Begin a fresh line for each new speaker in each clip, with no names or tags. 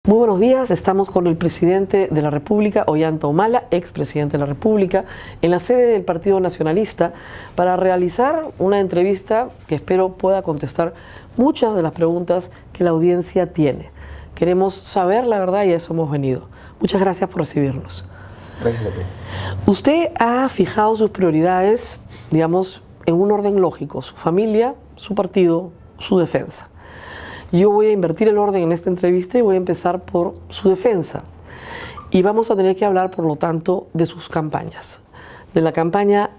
Muy buenos días, estamos con el presidente de la República, Ollanta Humala, expresidente de la República, en la sede del Partido Nacionalista, para realizar una entrevista que espero pueda contestar muchas de las preguntas que la audiencia tiene. Queremos saber la verdad y a eso hemos venido. Muchas gracias por recibirnos.
Gracias a ti.
Usted ha fijado sus prioridades, digamos, en un orden lógico: su familia, su partido, su defensa. Yo voy a invertir el orden en esta entrevista y voy a empezar por su defensa. Y vamos a tener que hablar, por lo tanto, de sus campañas. De la campaña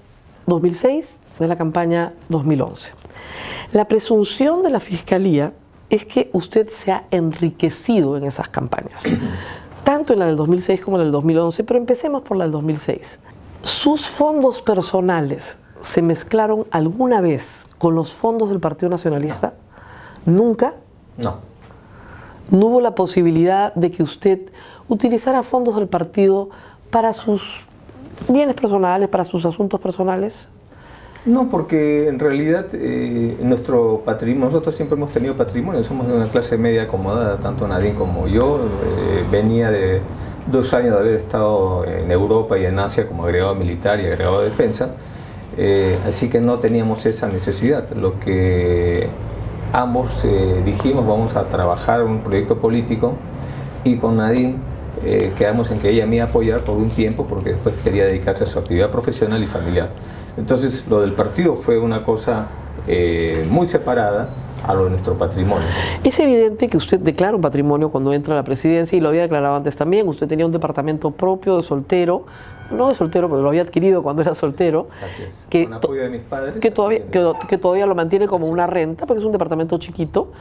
2006, de la campaña 2011. La presunción de la Fiscalía es que usted se ha enriquecido en esas campañas. Tanto en la del 2006 como en la del 2011, pero empecemos por la del 2006. ¿Sus fondos personales se mezclaron alguna vez con los fondos del Partido Nacionalista? No. ¿Nunca?
No.
¿No hubo la posibilidad de que usted utilizara fondos del partido para sus bienes personales, para sus asuntos personales?
No, porque en realidad nuestro patrimonio, nosotros siempre hemos tenido patrimonio, somos de una clase media acomodada, tanto Nadine como yo. Venía de 2 años de haber estado en Europa y en Asia como agregado militar y agregado de defensa, así que no teníamos esa necesidad. Lo que ambos dijimos, vamos a trabajar en un proyecto político, y con Nadine quedamos en que ella me iba a apoyar por un tiempo porque después quería dedicarse a su actividad profesional y familiar. Entonces lo del partido fue una cosa muy separada a lo de nuestro patrimonio.
Es evidente que usted declara un patrimonio cuando entra a la presidencia, y lo había declarado antes también. Usted tenía un departamento propio de soltero, no de soltero, pero lo había adquirido cuando era soltero.
Así es,
que,
con apoyo de mis padres.
Que todavía lo mantiene como una renta, porque es un departamento chiquito.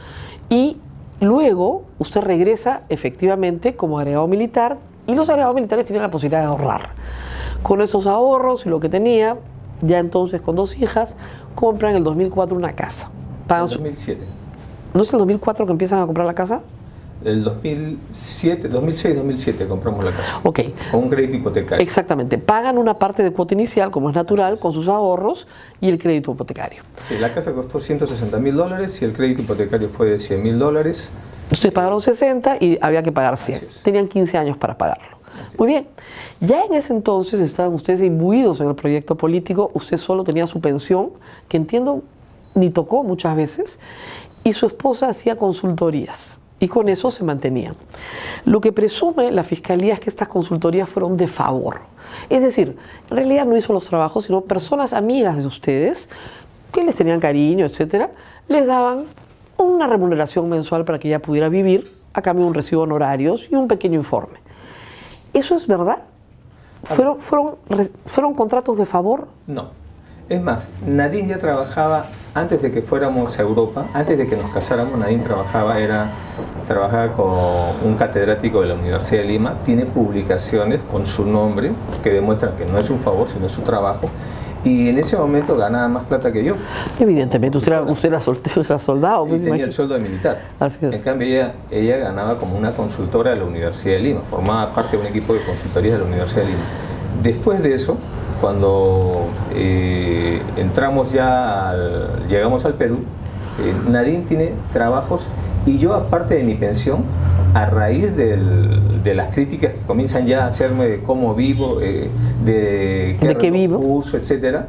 Y luego usted regresa efectivamente como agregado militar, y los agregados militares tienen la posibilidad de ahorrar. Con esos ahorros y lo que tenía, ya entonces con 2 hijas, compran en el 2004 una casa.
En 2007.
¿No es el 2004 que empiezan a comprar la casa?
El 2006-2007 compramos la casa.
Ok.
Con un crédito hipotecario.
Exactamente. Pagan una parte de cuota inicial, como es natural, con sus ahorros y el crédito hipotecario.
Sí, la casa costó $160.000 y el crédito hipotecario fue de $100.000.
Ustedes pagaron 60 y había que pagar 100. Tenían 15 años para pagarlo. Muy bien. Ya en ese entonces estaban ustedes imbuidos en el proyecto político. Usted solo tenía su pensión, que entiendo ni tocó muchas veces, y su esposa hacía consultorías, y con eso se mantenían. Lo que presume la Fiscalía es que estas consultorías fueron de favor. Es decir, en realidad no hizo los trabajos, sino personas amigas de ustedes, que les tenían cariño, etcétera, les daban una remuneración mensual para que ella pudiera vivir, a cambio de un recibo de honorarios y un pequeño informe. ¿Eso es verdad? ¿Fueron contratos de favor?
No. Es más, Nadine ya trabajaba antes de que fuéramos a Europa, antes de que nos casáramos. Nadine trabajaba con un catedrático de la Universidad de Lima, tiene publicaciones con su nombre que demuestran que no es un favor, sino es su trabajo, y en ese momento ganaba más plata que yo.
Evidentemente, usted era soldado.
Y tenía el sueldo de militar.
Así es.
En cambio, ella ganaba como una consultora de la Universidad de Lima, formaba parte de un equipo de consultorías de la Universidad de Lima. Después de eso, cuando llegamos al Perú, Nadine tiene trabajos, y yo, aparte de mi pensión, a raíz de las críticas que comienzan ya a hacerme de cómo vivo, de qué vivo, curso, etcétera,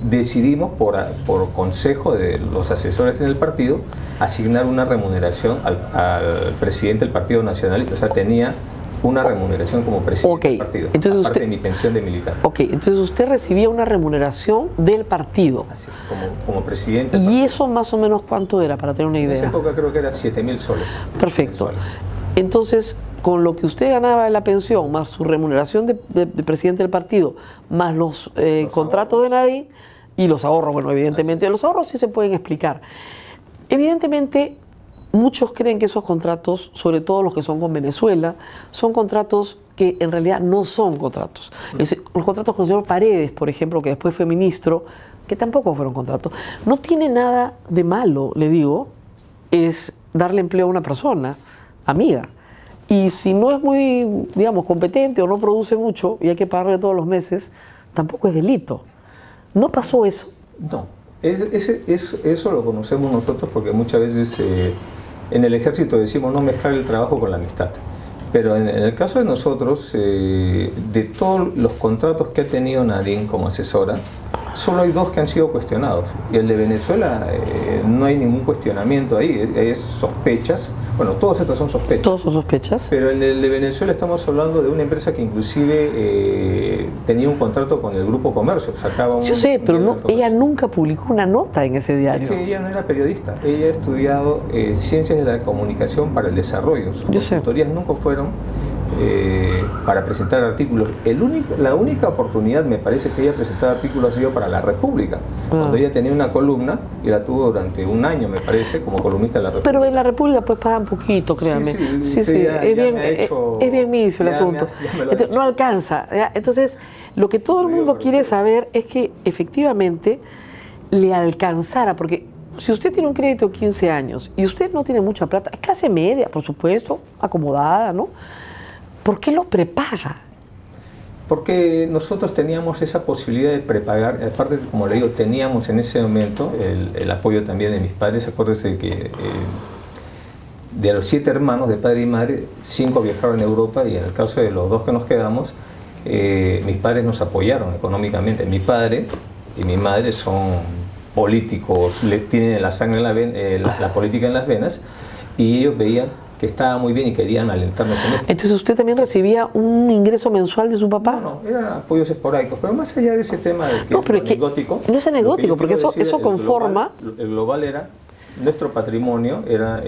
decidimos por consejo de los asesores en el partido asignar una remuneración al presidente del Partido Nacionalista. O sea, tenía una remuneración como presidente del partido,
entonces
aparte de mi pensión de militar.
Ok, entonces usted recibía una remuneración del partido.
Así es, como presidente.
¿Y eso más o menos cuánto era, para tener una idea?
En esa época creo que era 7.000 soles.
Perfecto.
Mensuales.
Entonces, con lo que usted ganaba de la pensión, más su remuneración de presidente del partido, más los contratos de Nadine y los ahorros, bueno, evidentemente, los ahorros sí se pueden explicar. Evidentemente, muchos creen que esos contratos, sobre todo los que son con Venezuela, son contratos que en realidad no son contratos. Los contratos con el señor Paredes, por ejemplo, que después fue ministro, que tampoco fueron contratos. No tiene nada de malo, le digo, es darle empleo a una persona, amiga. Y si no es muy, digamos, competente o no produce mucho y hay que pagarle todos los meses, tampoco es delito. ¿No pasó eso?
No. Eso lo conocemos nosotros porque muchas veces En el ejército decimos no mezclar el trabajo con la amistad. Pero en el caso de nosotros, de todos los contratos que ha tenido Nadine como asesora, solo hay 2 que han sido cuestionados. Y el de Venezuela no hay ningún cuestionamiento ahí, es sospechas. Bueno, todos estos son sospechas.
Todos son sospechas.
Pero en el de Venezuela estamos hablando de una empresa que inclusive tenía un contrato con el Grupo Comercio.
Yo sé, pero no, ella nunca publicó una nota en ese diario.
Es que ella no era periodista, ella ha estudiado Ciencias de la Comunicación para el Desarrollo. Sus consultorías nunca fueron para presentar artículos. La única oportunidad, me parece, que ella presentaba artículos ha sido para La República, cuando ella tenía una columna y la tuvo durante un año, me parece, como columnista de La República.
Pero en La República pues pagan poquito, créanme. Sí, es bien misio el asunto. Entonces, no alcanza. ¿Ya? Entonces, lo que todo el mundo quiere saber es que efectivamente le alcanzara, porque si usted tiene un crédito de 15 años y usted no tiene mucha plata, es clase media, por supuesto, acomodada, ¿no? ¿Por qué lo prepaga?
Porque nosotros teníamos esa posibilidad de prepagar, aparte, como le digo, teníamos en ese momento el apoyo también de mis padres. Acuérdese que de los 7 hermanos de padre y madre, 5 viajaron a Europa, y en el caso de los 2 que nos quedamos, mis padres nos apoyaron económicamente. Mi padre y mi madre son políticos, tienen la sangre en la política en las venas, y ellos veían que estaba muy bien y querían alentarnos en esto.
Entonces, ¿usted también recibía un ingreso mensual de su papá?
No, eran apoyos esporádicos, pero más allá de ese tema de que
no, pero es
anecdótico,
no es anecdótico, porque eso conforma...
El global era, nuestro patrimonio era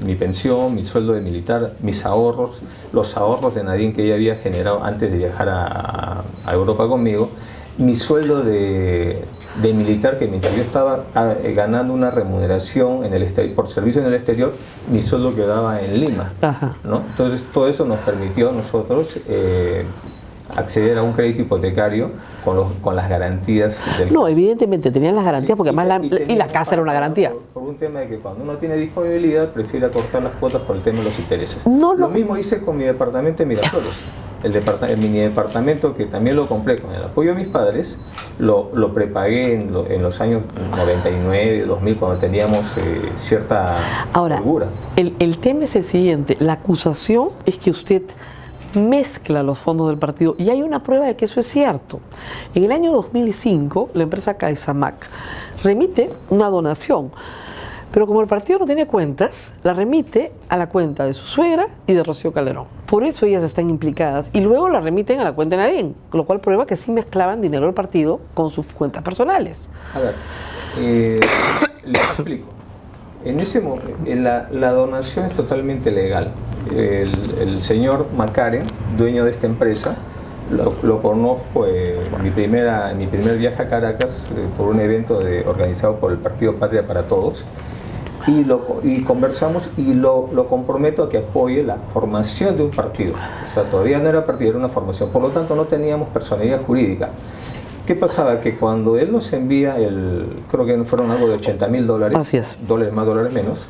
mi pensión, mi sueldo de militar, mis ahorros, los ahorros de Nadine que ella había generado antes de viajar a Europa conmigo, mi sueldo de militar, que mientras yo estaba ganando una remuneración por servicio en el exterior, mi sueldo quedaba en Lima, ¿no? Entonces todo eso nos permitió a nosotros acceder a un crédito hipotecario con las garantías del...
No, evidentemente tenían las garantías, porque además la casa era una garantía.
Por un tema de que cuando uno tiene disponibilidad prefiere acortar las cuotas por el tema de los intereses. Lo mismo hice con mi departamento en Miraflores. El mini departamento, que también lo compré con el apoyo de mis padres, lo prepagué en los años 99, 2000, cuando teníamos cierta holgura.
El tema es el siguiente: la acusación es que usted mezcla los fondos del partido, y hay una prueba de que eso es cierto. En el año 2005, la empresa CaixaMac remite una donación, pero como el partido no tiene cuentas, la remite a la cuenta de su suegra y de Rocío Calderón. Por eso ellas están implicadas, y luego la remiten a la cuenta de Nadine, lo cual prueba que sí mezclaban dinero del partido con sus cuentas personales.
A ver, les explico. En ese momento, la donación es totalmente legal. El señor Macaren, dueño de esta empresa, lo conozco en mi primer viaje a Caracas por un evento organizado por el Partido Patria para Todos, y conversamos, y lo comprometo a que apoye la formación de un partido. O sea, todavía no era partido, era una formación, por lo tanto no teníamos personalidad jurídica. ¿Qué pasaba? Que cuando él nos envía creo que fueron algo de $80.000,
así es,
dólares más, dólares menos,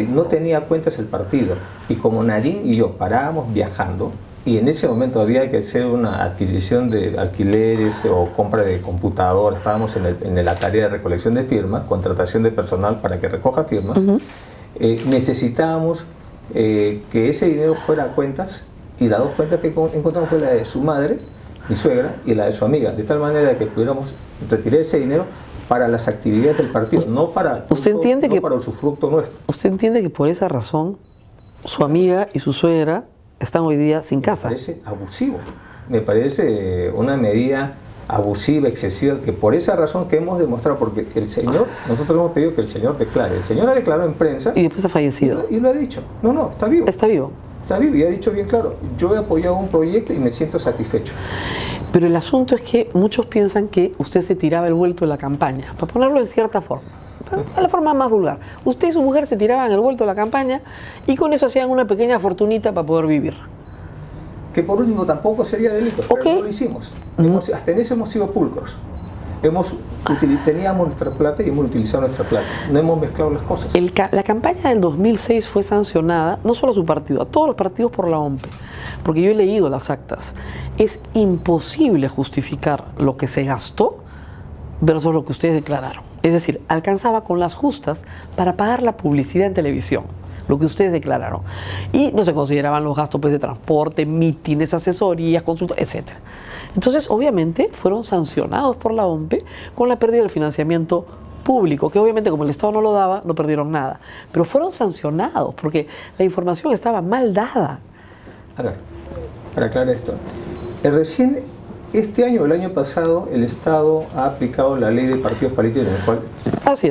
no tenía cuentas el partido, y como Nadine y yo parábamos viajando, y en ese momento había que hacer una adquisición de alquileres o compra de computadoras, estábamos en la tarea de recolección de firmas, contratación de personal para que recoja firmas, necesitábamos que ese dinero fuera a cuentas, y las 2 cuentas que encontramos fue la de su madre, mi suegra, y la de su amiga, de tal manera que pudiéramos retirar ese dinero para las actividades del partido, no para para el usufructo nuestro.
¿Usted entiende que por esa razón su amiga y su suegra están hoy día sin casa?
Me parece abusivo, me parece una medida abusiva, excesiva, que por esa razón que hemos demostrado, porque el señor, nosotros hemos pedido que el señor declare, el señor ha declarado en prensa.
Y después ha fallecido.
Y lo ha dicho, no, está vivo.
Está vivo.
Está vivo, y ha dicho bien claro, yo he apoyado un proyecto y me siento satisfecho.
Pero el asunto es que muchos piensan que usted se tiraba el vuelto de la campaña, para ponerlo de cierta forma, a la forma más vulgar. Usted y su mujer se tiraban el vuelto de la campaña, y con eso hacían una pequeña fortunita para poder vivir.
Que por último tampoco sería delito, pero no lo hicimos. Hasta en eso hemos sido pulcros. Teníamos nuestra plata y hemos utilizado nuestra plata. No hemos mezclado las cosas.
La campaña del 2006 fue sancionada, no solo a su partido, a todos los partidos por la OMPE, porque yo he leído las actas. Es imposible justificar lo que se gastó versus lo que ustedes declararon. Es decir, alcanzaba con las justas para pagar la publicidad en televisión. lo que ustedes declararon. Y no se consideraban los gastos pues, de transporte, mítines, asesorías, consultas, etc. Entonces, obviamente, fueron sancionados por la OMPE con la pérdida del financiamiento público, que obviamente como el Estado no lo daba, no perdieron nada. Pero fueron sancionados porque la información estaba mal dada.
A ver, para aclarar esto. Recién este año o el año pasado el Estado ha aplicado la ley de partidos políticos en la cual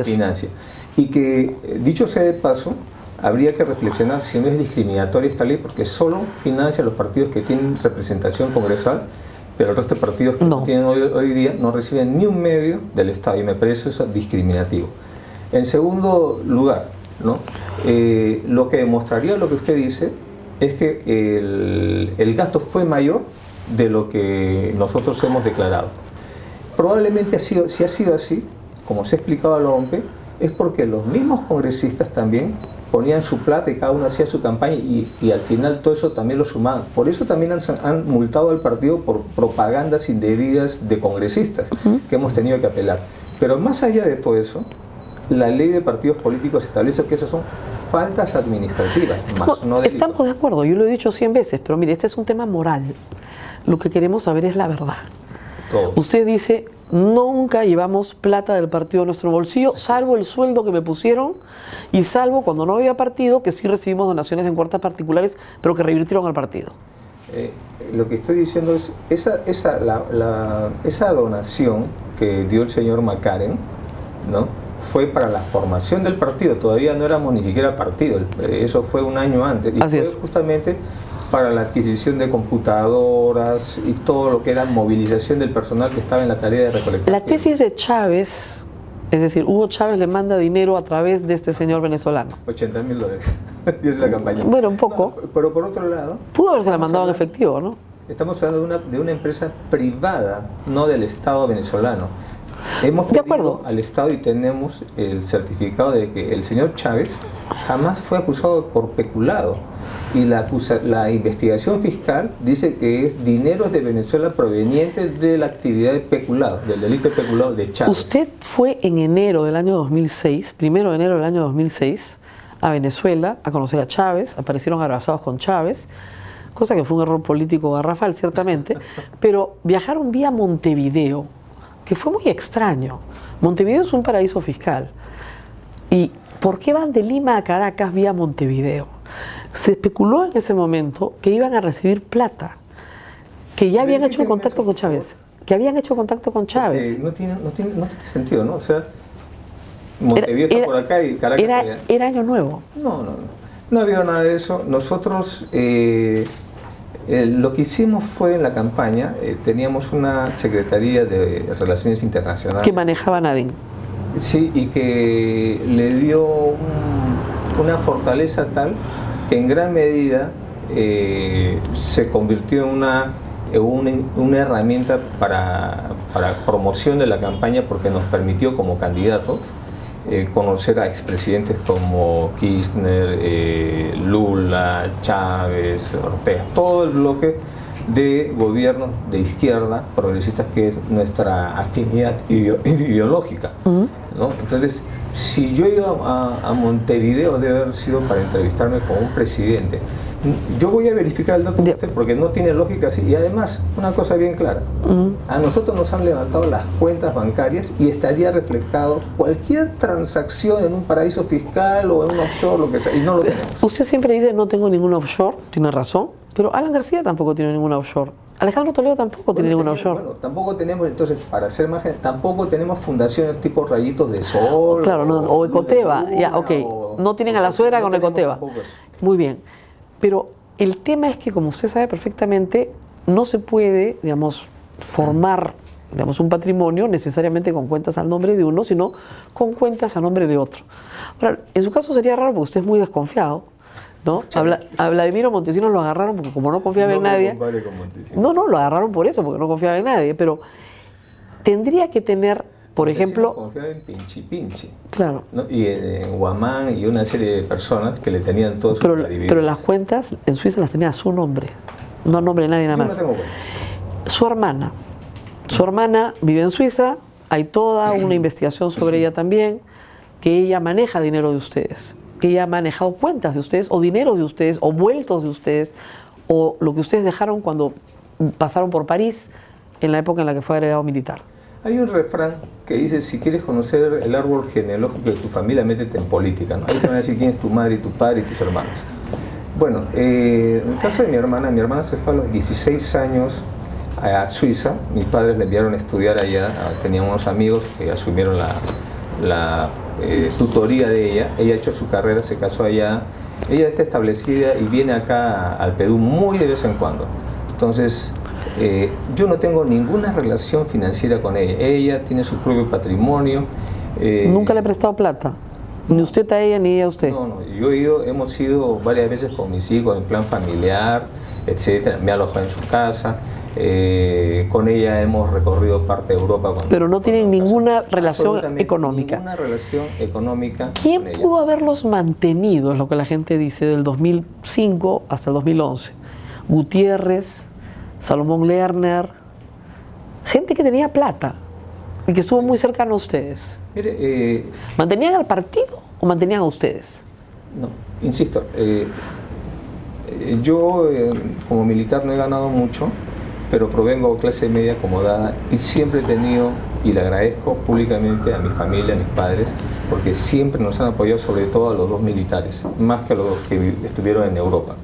financia. Y que, dicho sea de paso, habría que reflexionar si no es discriminatoria esta ley porque solo financia a los partidos que tienen representación congresal, pero el resto de partidos que no tienen hoy día no reciben ni un medio del Estado y me parece eso discriminativo. En segundo lugar, ¿no? Lo que demostraría lo que usted dice es que el gasto fue mayor de lo que nosotros hemos declarado. Probablemente si ha sido así, como se ha explicado a la OMPE, es porque los mismos congresistas también ponían su plata y cada uno hacía su campaña y al final todo eso también lo sumaban. Por eso también han multado al partido por propagandas indebidas de congresistas que hemos tenido que apelar. Pero más allá de todo eso, la ley de partidos políticos establece que esas son faltas administrativas, más no delitos.
Estamos de acuerdo, yo lo he dicho 100 veces, pero mire, este es un tema moral. Lo que queremos saber es la verdad.
Todos.
Usted dice, nunca llevamos plata del partido en nuestro bolsillo, salvo el sueldo que me pusieron y salvo cuando no había partido, que sí recibimos donaciones en cuentas particulares, pero que revirtieron al partido.
Lo que estoy diciendo es, esa donación que dio el señor McCarren, ¿no? Fue para la formación del partido, todavía no éramos ni siquiera partido, eso fue un año antes, y
Así
fue justamente para la adquisición de computadoras y todo lo que era movilización del personal que estaba en la tarea de recolectar.
La tesis de Chávez, es decir, Hugo Chávez le manda dinero a través de este señor venezolano.
$80.000, y es la campaña.
Bueno, un poco.
No, pero por otro lado...
Pudo haberse la mandado en efectivo, ¿no?
Estamos hablando de una empresa privada, no del Estado venezolano. Hemos pedido al Estado y tenemos el certificado de que el señor Chávez jamás fue acusado por peculado. Y la investigación fiscal dice que es dinero de Venezuela proveniente de la actividad de peculado, del delito de peculado de Chávez.
Usted fue en enero del año 2006, 1 de enero del año 2006, a Venezuela a conocer a Chávez, aparecieron abrazados con Chávez, cosa que fue un error político garrafal, ciertamente, pero viajaron vía Montevideo, que fue muy extraño. Montevideo es un paraíso fiscal. ¿Y por qué van de Lima a Caracas vía Montevideo? Se especuló en ese momento que iban a recibir plata, que ya habían hecho contacto con Chávez,
No tiene sentido, ¿no? O sea, Montevideo está por acá y Caracas por allá.
Era Año Nuevo.
No había nada de eso. Nosotros lo que hicimos fue en la campaña, teníamos una Secretaría de Relaciones Internacionales.
Que manejaba Nadine.
Sí, y que le dio una fortaleza tal que en gran medida se convirtió en una herramienta para promoción de la campaña porque nos permitió como candidatos conocer a expresidentes como Kirchner, Lula, Chávez, Ortega, todo el bloque de gobiernos de izquierda progresistas que es nuestra afinidad ideológica, ¿no? Entonces, si yo he ido a Montevideo debe haber sido para entrevistarme con un presidente. Yo voy a verificar el dato de usted porque no tiene lógica así. Y además, una cosa bien clara, a nosotros nos han levantado las cuentas bancarias y estaría reflejado cualquier transacción en un paraíso fiscal o en un offshore, lo que sea, y no lo tenemos.
Usted siempre dice no tengo ningún offshore, tiene razón, pero Alan García tampoco tiene ningún offshore. Alejandro Toledo tampoco tiene ningún offshore.
Bueno, tampoco tenemos, entonces, para hacer más, tampoco tenemos fundaciones tipo Rayitos de Sol.
Claro, o Ecoteva, ya, ok. No tienen a la suegra con Ecoteva. Muy bien. Pero el tema es que, como usted sabe perfectamente, no se puede, digamos, formar, digamos, un patrimonio necesariamente con cuentas al nombre de uno, sino con cuentas a nombre de otro. Ahora, en su caso sería raro porque usted es muy desconfiado, ¿no? A Vladimiro Montesinos lo agarraron porque como no confiaba en nadie. No, lo agarraron por eso, porque no confiaba en nadie, pero tendría que tener, por ejemplo...
Confiaba en Pinchi.
Claro.
¿No? Y en Guamán y una serie de personas que le tenían todos sus credibilidades.
Pero las cuentas en Suiza las tenía a su nombre, no a nombre de nadie nada más.
No tengo
Su hermana vive en Suiza, hay toda una investigación sobre ella también, que ella maneja dinero de ustedes. que ella ha manejado cuentas de ustedes, o dinero de ustedes, o vueltos de ustedes, o lo que ustedes dejaron cuando pasaron por París en la época en la que fue agregado militar?
Hay un refrán que dice, si quieres conocer el árbol genealógico de tu familia, métete en política, ¿no? Ahí te van a decir quién es tu madre y tu padre y tus hermanos. Bueno, en el caso de mi hermana se fue a los 16 años a Suiza. Mis padres le enviaron a estudiar allá, tenían unos amigos que asumieron la tutoría de ella. Ella ha hecho su carrera, se casó allá. Ella está establecida y viene acá al Perú muy de vez en cuando. Entonces, yo no tengo ninguna relación financiera con ella. Ella tiene su propio patrimonio.
¿Nunca le he prestado plata? Ni usted a ella, ni ella a usted.
No, hemos ido varias veces con mis hijos en plan familiar, etcétera. Me alojó en su casa. Con ella hemos recorrido parte de Europa.
Pero no tienen ninguna relación económica.
Ninguna relación económica.
¿Quién pudo haberlos mantenido? Es lo que la gente dice, del 2005 hasta el 2011. Gutiérrez, Salomón Lerner, gente que tenía plata y que estuvo muy cercano a ustedes.
Mire,
¿mantenían al partido o mantenían a ustedes?
No, insisto, yo como militar no he ganado mucho, pero provengo de clase media acomodada y siempre he tenido, y le agradezco públicamente a mi familia, a mis padres, porque siempre nos han apoyado, sobre todo a los dos militares, más que a los que estuvieron en Europa.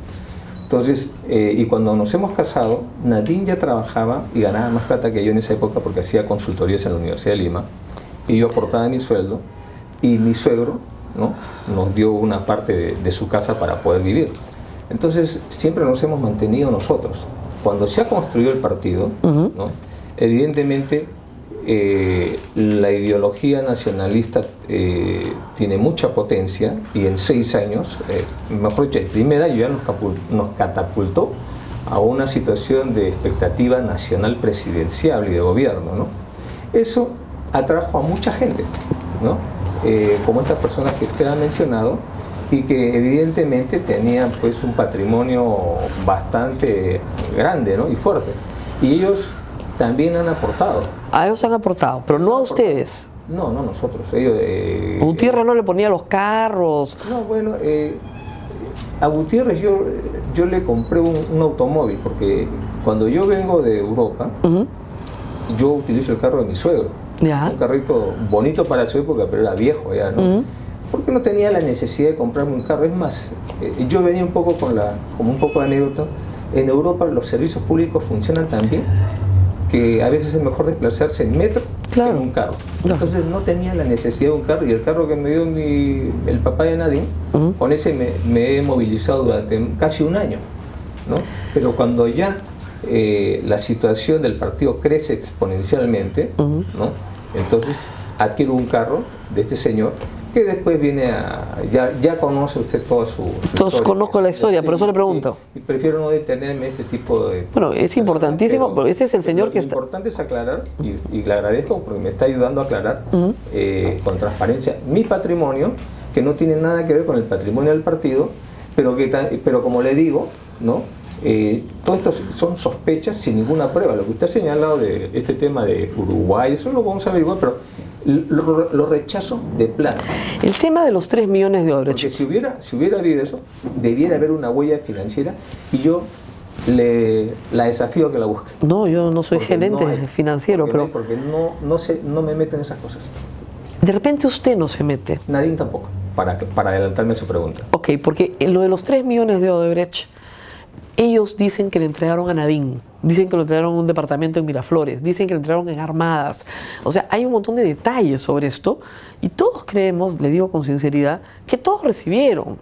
Entonces, y cuando nos hemos casado, Nadine ya trabajaba y ganaba más plata que yo en esa época porque hacía consultorías en la Universidad de Lima, y yo aportaba mi sueldo, y mi suegro, ¿no?, nos dio una parte de su casa para poder vivir. Entonces, siempre nos hemos mantenido nosotros. Cuando se ha construido el partido, ¿no?, evidentemente la ideología nacionalista tiene mucha potencia, y en 6 años, mejor dicho, el primer año ya nos catapultó a una situación de expectativa nacional presidencial y de gobierno, ¿no? Eso atrajo a mucha gente, ¿no?, como estas personas que usted ha mencionado, y que evidentemente tenían pues un patrimonio bastante grande, ¿no?, y fuerte. Y ellos también han aportado.
A ellos han aportado, pero no a ustedes.
No, no nosotros. Ellos,
Gutiérrez no le ponía los carros.
No, bueno, a Gutiérrez yo le compré un automóvil, porque cuando yo vengo de Europa, yo utilizo el carro de mi suegro.
Ya.
Un carrito bonito para su época, pero era viejo ya, ¿no? Porque no tenía la necesidad de comprarme un carro. Es más, yo venía un poco como un poco de anécdota. En Europa los servicios públicos funcionan tan bien que a veces es mejor desplazarse en metro que en un carro. Entonces no tenía la necesidad de un carro, y el carro que me dio el papá de Nadine, con ese me he movilizado durante casi un año, ¿no? Pero cuando ya la situación del partido crece exponencialmente, ¿no?, entonces adquiero un carro de este señor, que después viene ya conoce usted toda su
Entonces
historia.
conozco la historia, por eso le pregunto.
Y prefiero no detenerme en este tipo de...
Bueno, es importantísimo, porque ese es el señor que está...
Lo importante es aclarar, y le agradezco porque me está ayudando a aclarar con transparencia mi patrimonio, que no tiene nada que ver con el patrimonio del partido, pero como le digo, ¿no?, todo esto son sospechas sin ninguna prueba. Lo que usted ha señalado de este tema de Uruguay, eso lo vamos a averiguar, pero lo rechazo de plano.
El tema de los 3 millones de dólares.
Porque si hubiera habido eso, debiera haber una huella financiera, y yo la desafío a que la busque.
No, yo no soy gerente financiero, pero...
Porque no me meto en esas cosas.
De repente usted no se mete.
Nadine tampoco, para adelantarme a su pregunta.
Ok, porque lo de los 3 millones de Odebrecht, ellos dicen que le entregaron a Nadine, dicen que le entregaron un departamento en Miraflores, dicen que le entregaron en Armadas. O sea, hay un montón de detalles sobre esto, y todos creemos, le digo con sinceridad, que todos recibieron.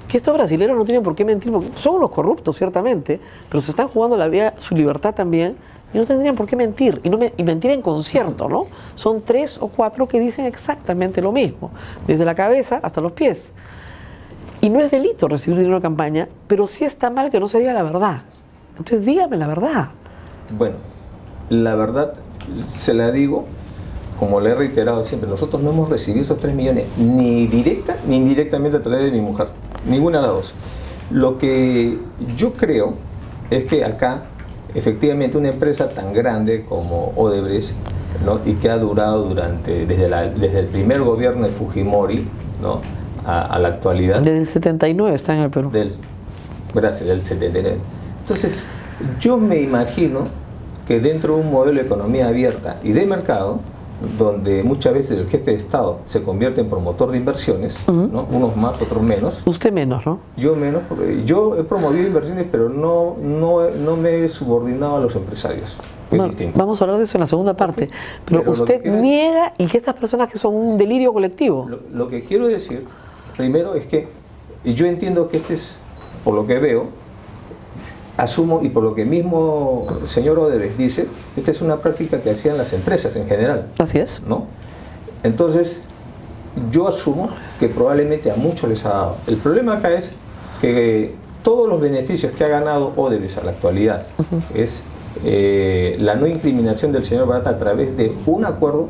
Que estos brasileños no tienen por qué mentir, porque son unos corruptos, ciertamente, pero se están jugando la vida, su libertad también, y no tendrían por qué mentir, y mentir en concierto, ¿no? Son 3 o 4 que dicen exactamente lo mismo, desde la cabeza hasta los pies. Y no es delito recibir dinero de campaña, pero sí está mal que no se diga la verdad. Entonces dígame la verdad.
Bueno, la verdad se la digo, como le he reiterado siempre, nosotros no hemos recibido esos 3 millones, ni directa ni indirectamente a través de mi mujer, ninguna de las dos. Lo que yo creo es que acá, efectivamente, una empresa tan grande como Odebrecht, ¿no?, y que ha durado desde el primer gobierno de Fujimori, ¿no?, a la actualidad.
Desde el 79 está en el Perú.
Gracias, del 79. Entonces, yo me imagino que dentro de un modelo de economía abierta y de mercado, donde muchas veces el jefe de Estado se convierte en promotor de inversiones, ¿no? Unos más, otros menos.
Usted menos, ¿no?
Yo menos, porque yo he promovido inversiones, pero no me he subordinado a los empresarios.
Bueno, vamos a hablar de eso en la segunda parte. Pero usted niega y que estas personas que son un delirio colectivo.
Lo que quiero decir, primero, es que yo entiendo que este es, por lo que veo, asumo, y por lo que mismo el señor Odebrecht dice, esta es una práctica que hacían las empresas en general.
Así es.
¿No? Entonces, yo asumo que probablemente a muchos les ha dado. El problema acá es que todos los beneficios que ha ganado Odebrecht a la actualidad es la no incriminación del señor Barata a través de un acuerdo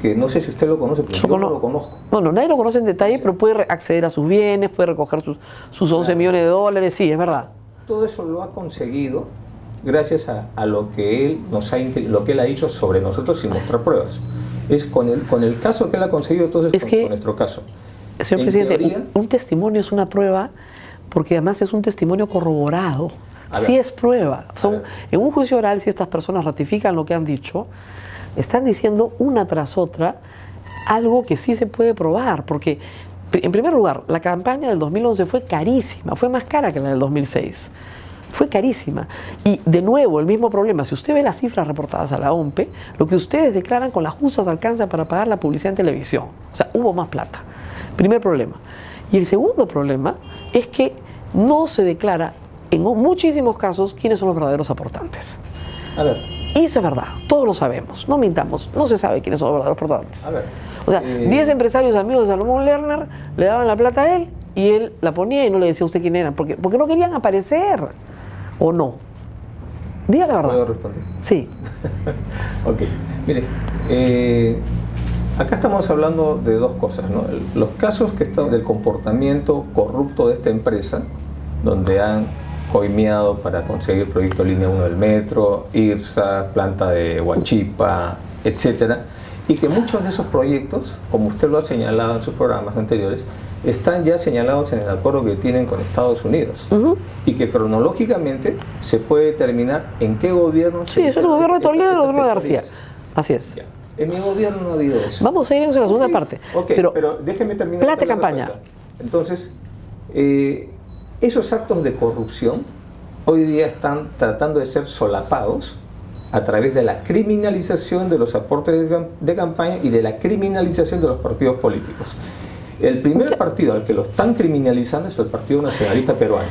que no sé si usted lo conoce, pero yo no lo conozco.
Bueno, nadie lo conoce en detalle, sí, pero puede acceder a sus bienes, puede recoger sus 11 millones de dólares, sí, es verdad.
Todo eso lo ha conseguido gracias a lo que él lo que él ha dicho sobre nosotros sin mostrar pruebas. Es con el caso que él ha conseguido, entonces es con nuestro caso.
Señor presidente, teoría, un testimonio es una prueba porque además es un testimonio corroborado. Sí es prueba. En un juicio oral, si estas personas ratifican lo que han dicho, están diciendo una tras otra algo que sí se puede probar, porque en primer lugar, la campaña del 2011 fue carísima, fue más cara que la del 2006. Fue carísima. Y de nuevo, el mismo problema. Si usted ve las cifras reportadas a la OMPE, lo que ustedes declaran con las justas alcanza para pagar la publicidad en televisión. O sea, hubo más plata. Primer problema. Y el segundo problema es que no se declara en muchísimos casos quiénes son los verdaderos aportantes.
A ver.
Y eso es verdad, todos lo sabemos, no mintamos, no se sabe quiénes son los verdaderos aportantes.
A ver.
O sea, 10 empresarios amigos de Salomón Lerner le daban la plata a él y él la ponía y no le decía a usted quién eran, porque no querían aparecer, ¿o no? Diga la verdad.
¿Puedo responder?
Sí.
Ok, mire, acá estamos hablando de dos cosas, ¿no? Los casos que están del comportamiento corrupto de esta empresa, donde han coimeado para conseguir el proyecto Línea 1 del metro, IRSA, planta de Huachipa, etcétera, y que muchos de esos proyectos, como usted lo ha señalado en sus programas anteriores, están ya señalados en el acuerdo que tienen con Estados Unidos, y que cronológicamente se puede determinar en qué gobierno...
Sí, es el gobierno de Toledo y el gobierno de García. Así es.
Ya. En mi gobierno no ha habido eso.
Vamos a irnos a la segunda parte.
Pero déjeme terminar.
Plata campaña.
Entonces, esos actos de corrupción hoy día están tratando de ser solapados a través de la criminalización de los aportes de campaña y de la criminalización de los partidos políticos. El primer partido al que lo están criminalizando es el Partido Nacionalista Peruano.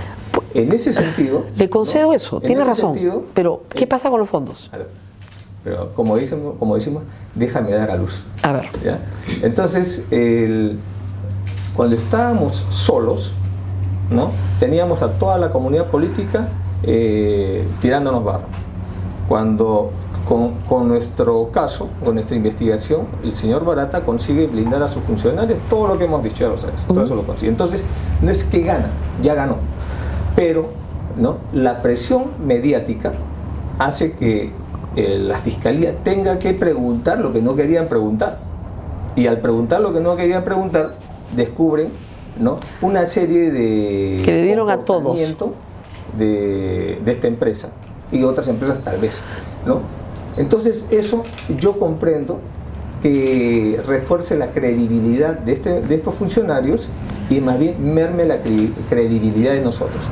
En ese sentido...
Le concedo eso, tiene razón, pero ¿qué pasa con los fondos?
A ver, pero como decimos, déjame dar a luz.
A ver.
¿Ya? Entonces, cuando estábamos solos, ¿no? Teníamos a toda la comunidad política tirándonos barro. Cuando con nuestro caso, con nuestra investigación, el señor Barata consigue blindar a sus funcionarios, todo lo que hemos dicho, ya lo sabes, todo eso lo consigue. Entonces, no es que gana, ya ganó, pero ¿no? La presión mediática hace que la Fiscalía tenga que preguntar lo que no querían preguntar, y al preguntar lo que no querían preguntar, descubren, ¿no? Una serie de
que le dieron a todos
de esta empresa y otras empresas tal vez, ¿no? Entonces eso yo comprendo que refuerce la credibilidad de estos funcionarios y más bien merme la credibilidad de nosotros.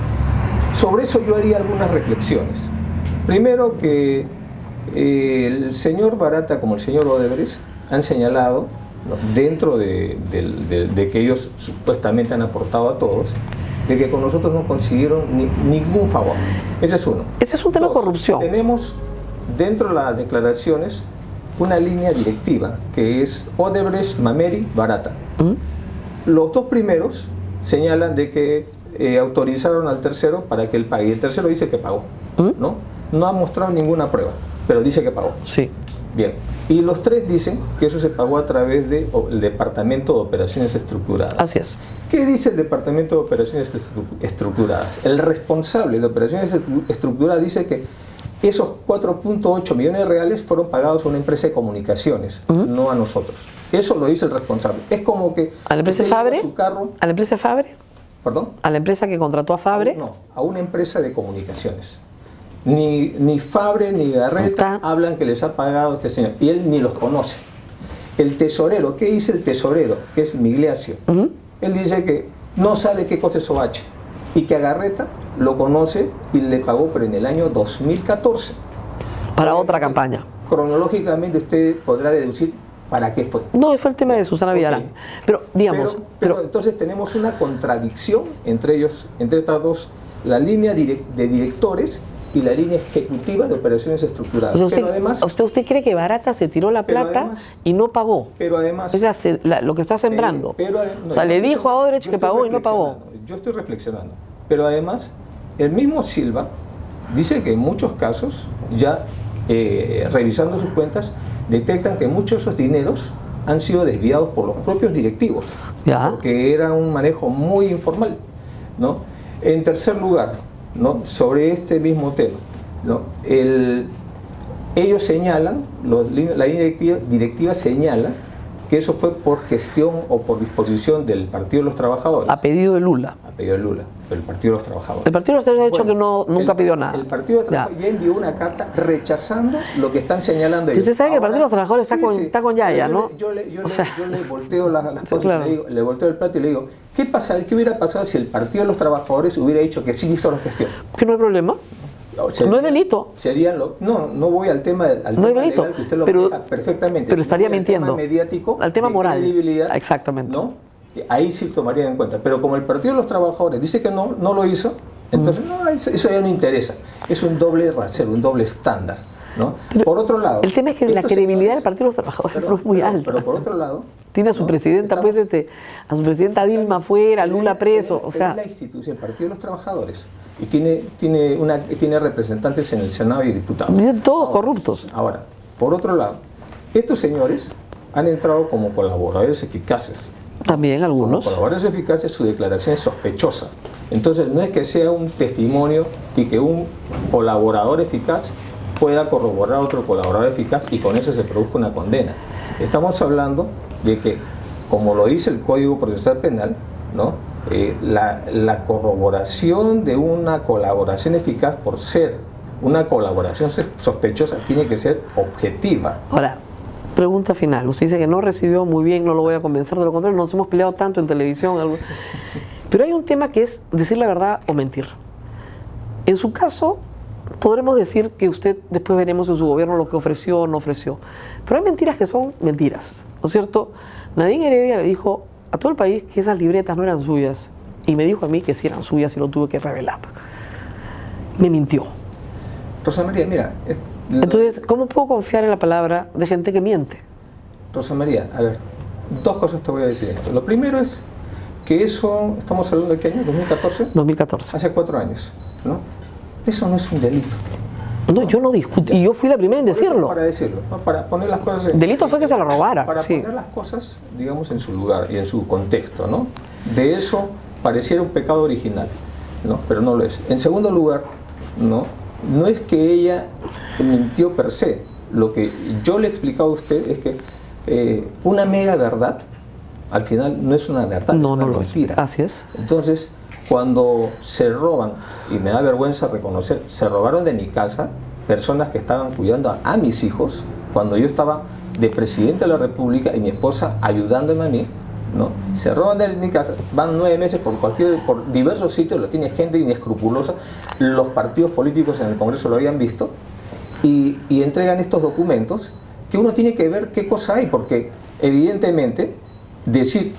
Sobre eso yo haría algunas reflexiones. Primero, que el señor Barata como el señor Odebrecht han señalado, ¿no? Dentro de que ellos supuestamente han aportado a todos, de que con nosotros no consiguieron ningún favor. Ese es uno.
Ese es un tema de corrupción.
Tenemos dentro de las declaraciones una línea directiva que es Odebrecht, Mameri, Barata. Los dos primeros señalan de que autorizaron al tercero para que él pague. El tercero dice que pagó, ¿no? No ha mostrado ninguna prueba, pero dice que pagó.
Sí.
Bien. Y los tres dicen que eso se pagó a través del Departamento de Operaciones Estructuradas.
Así es.
¿Qué dice el Departamento de Operaciones Estructuradas? El responsable de Operaciones Estructuradas dice que esos 4.8 millones de reales fueron pagados a una empresa de comunicaciones, no a nosotros. Eso lo dice el responsable. Es como que...
¿A la empresa Fabre?
Su carro,
¿A la empresa Fabre?
¿Perdón?
¿A la empresa que contrató a Fabre?
No, a una empresa de comunicaciones. Ni Fabre ni Garreta hablan que les ha pagado este señor. Y él ni los conoce. El tesorero, ¿qué dice el tesorero? Que es Migliaccio. Él dice que no sabe qué cosa es Soache. Y que a Garreta lo conoce y le pagó, pero en el año 2014.
Para otra campaña.
Cronológicamente usted podrá deducir para qué fue.
No, fue el tema de Susana Villarán. Pero, digamos...
Pero entonces tenemos una contradicción entre ellos, entre estas dos, la línea de directores y la línea ejecutiva de operaciones estructuradas.
O sea,
pero además,
¿usted cree que Barata se tiró la plata
además,
y no pagó?
Pero además...
Es lo que está sembrando. O sea, le dijo a Odebrecht que pagó y no pagó.
Yo estoy reflexionando. Pero además, el mismo Silva dice que en muchos casos, ya revisando sus cuentas, detectan que muchos de esos dineros han sido desviados por los propios directivos, porque era un manejo muy informal, ¿no? En tercer lugar, ¿no? Sobre este mismo tema, ¿no? Ellos señalan, la directiva señala que eso fue por gestión o por disposición del Partido de los Trabajadores.
A pedido de Lula.
A pedido de Lula, del Partido de los Trabajadores.
El Partido de los Trabajadores ha dicho que nunca pidió nada.
El Partido de los Trabajadores ya envió una carta rechazando lo que están señalando ellos.
Usted sabe que el Partido de los Trabajadores está con Yaya, ¿no?
Yo le volteo las cosas, claro. Le volteo el plato y le digo, ¿qué hubiera pasado si el Partido de los Trabajadores hubiera dicho que sí hizo la gestión?
Que no hay problema. No es delito.
No voy al tema
no es delito,
legal, que usted lo
maneja
perfectamente.
Pero estaría mintiendo.
Tema mediático,
al tema moral.
Exactamente. ¿No? Ahí sí tomarían en cuenta. Pero como el Partido de los Trabajadores dice que no lo hizo, entonces eso ya no interesa. Es un doble rasero, un doble estándar, ¿no? Por otro lado...
El tema es que la credibilidad del Partido de los Trabajadores no es muy alta.
Pero por otro lado...
Tiene a su presidenta, pues, a su presidenta Dilma fuera, Lula preso, o sea...
Es la institución, el Partido de los Trabajadores, y tiene representantes en el Senado y diputados.
Todos corruptos.
Ahora, por otro lado, estos señores han entrado como colaboradores eficaces.
También algunos.
Como colaboradores eficaces, su declaración es sospechosa. Entonces, no es que sea un testimonio y que un colaborador eficaz pueda corroborar a otro colaborador eficaz y con eso se produzca una condena. Estamos hablando de que, como lo dice el Código Procesal Penal, ¿no? La corroboración de una colaboración eficaz, por ser una colaboración sospechosa, tiene que ser objetiva.
Ahora, pregunta final. Usted dice que no recibió muy bien, no lo voy a convencer, de lo contrario, nos hemos peleado tanto en televisión. Pero hay un tema que es decir la verdad o mentir. En su caso, podremos decir que usted, después veremos en su gobierno lo que ofreció o no ofreció. Pero hay mentiras que son mentiras, ¿no es cierto? Nadine Heredia le dijo a todo el país que esas libretas no eran suyas y me dijo a mí que sí eran suyas y lo tuve que revelar. Me mintió.
Rosa María, mira...
Entonces, ¿cómo puedo confiar en la palabra de gente que miente?
Rosa María, a ver, dos cosas te voy a decir esto. Lo primero es que eso, ¿estamos hablando de qué año? ¿2014? 2014. Hace 4 años, ¿no? Eso no es un delito.
No, yo no discuto, y yo fui la primera en decirlo.
Para decirlo, ¿no? Para poner las cosas...
Delito fue que se la robara.
Para poner las cosas, digamos, en su lugar y en su contexto, ¿no? De eso pareciera un pecado original, ¿no? Pero no lo es. En segundo lugar, no es que ella mintió per se. Lo que yo le he explicado a usted es que una mega verdad, al final, no es una verdad, es una mentira.
Así es.
Entonces, cuando se roban, y me da vergüenza reconocer, se robaron de mi casa personas que estaban cuidando a mis hijos, cuando yo estaba de presidente de la República y mi esposa ayudándome a mí, ¿no? Se roban de mi casa, van 9 meses por diversos sitios, lo tiene gente inescrupulosa, los partidos políticos en el Congreso lo habían visto, y entregan estos documentos que uno tiene que ver qué cosa hay, porque evidentemente decir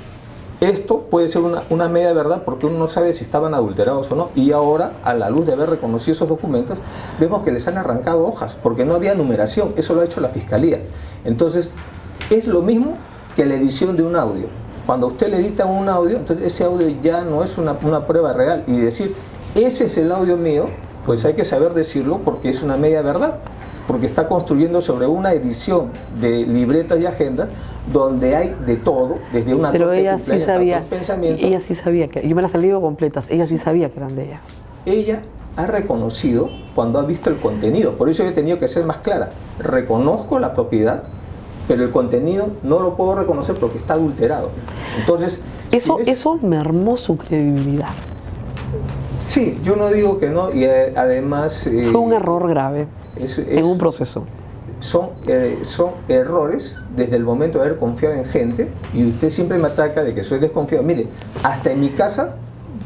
esto puede ser una media verdad porque uno no sabe si estaban adulterados o no, y ahora, a la luz de haber reconocido esos documentos, vemos que les han arrancado hojas porque no había numeración. Eso lo ha hecho la Fiscalía. Entonces, es lo mismo que la edición de un audio. Cuando usted le edita un audio, entonces ese audio ya no es una prueba real, y decir, ese es el audio mío, pues hay que saber decirlo porque es una media verdad, porque está construyendo sobre una edición de libretas y agendas donde hay de todo, desde una...
Pero ella sí sabía, ella sí sabía que, yo me las he leído completas, ella sí sabía que eran de ella.
Ella ha reconocido cuando ha visto el contenido. Por eso yo he tenido que ser más clara. Reconozco la propiedad, pero el contenido no lo puedo reconocer porque está adulterado. Entonces,
eso mermó su credibilidad.
Sí, yo no digo que no, y además...
Fue un error grave en un proceso.
Son errores desde el momento de haber confiado en gente, y usted siempre me ataca de que soy desconfiado. Mire, hasta en mi casa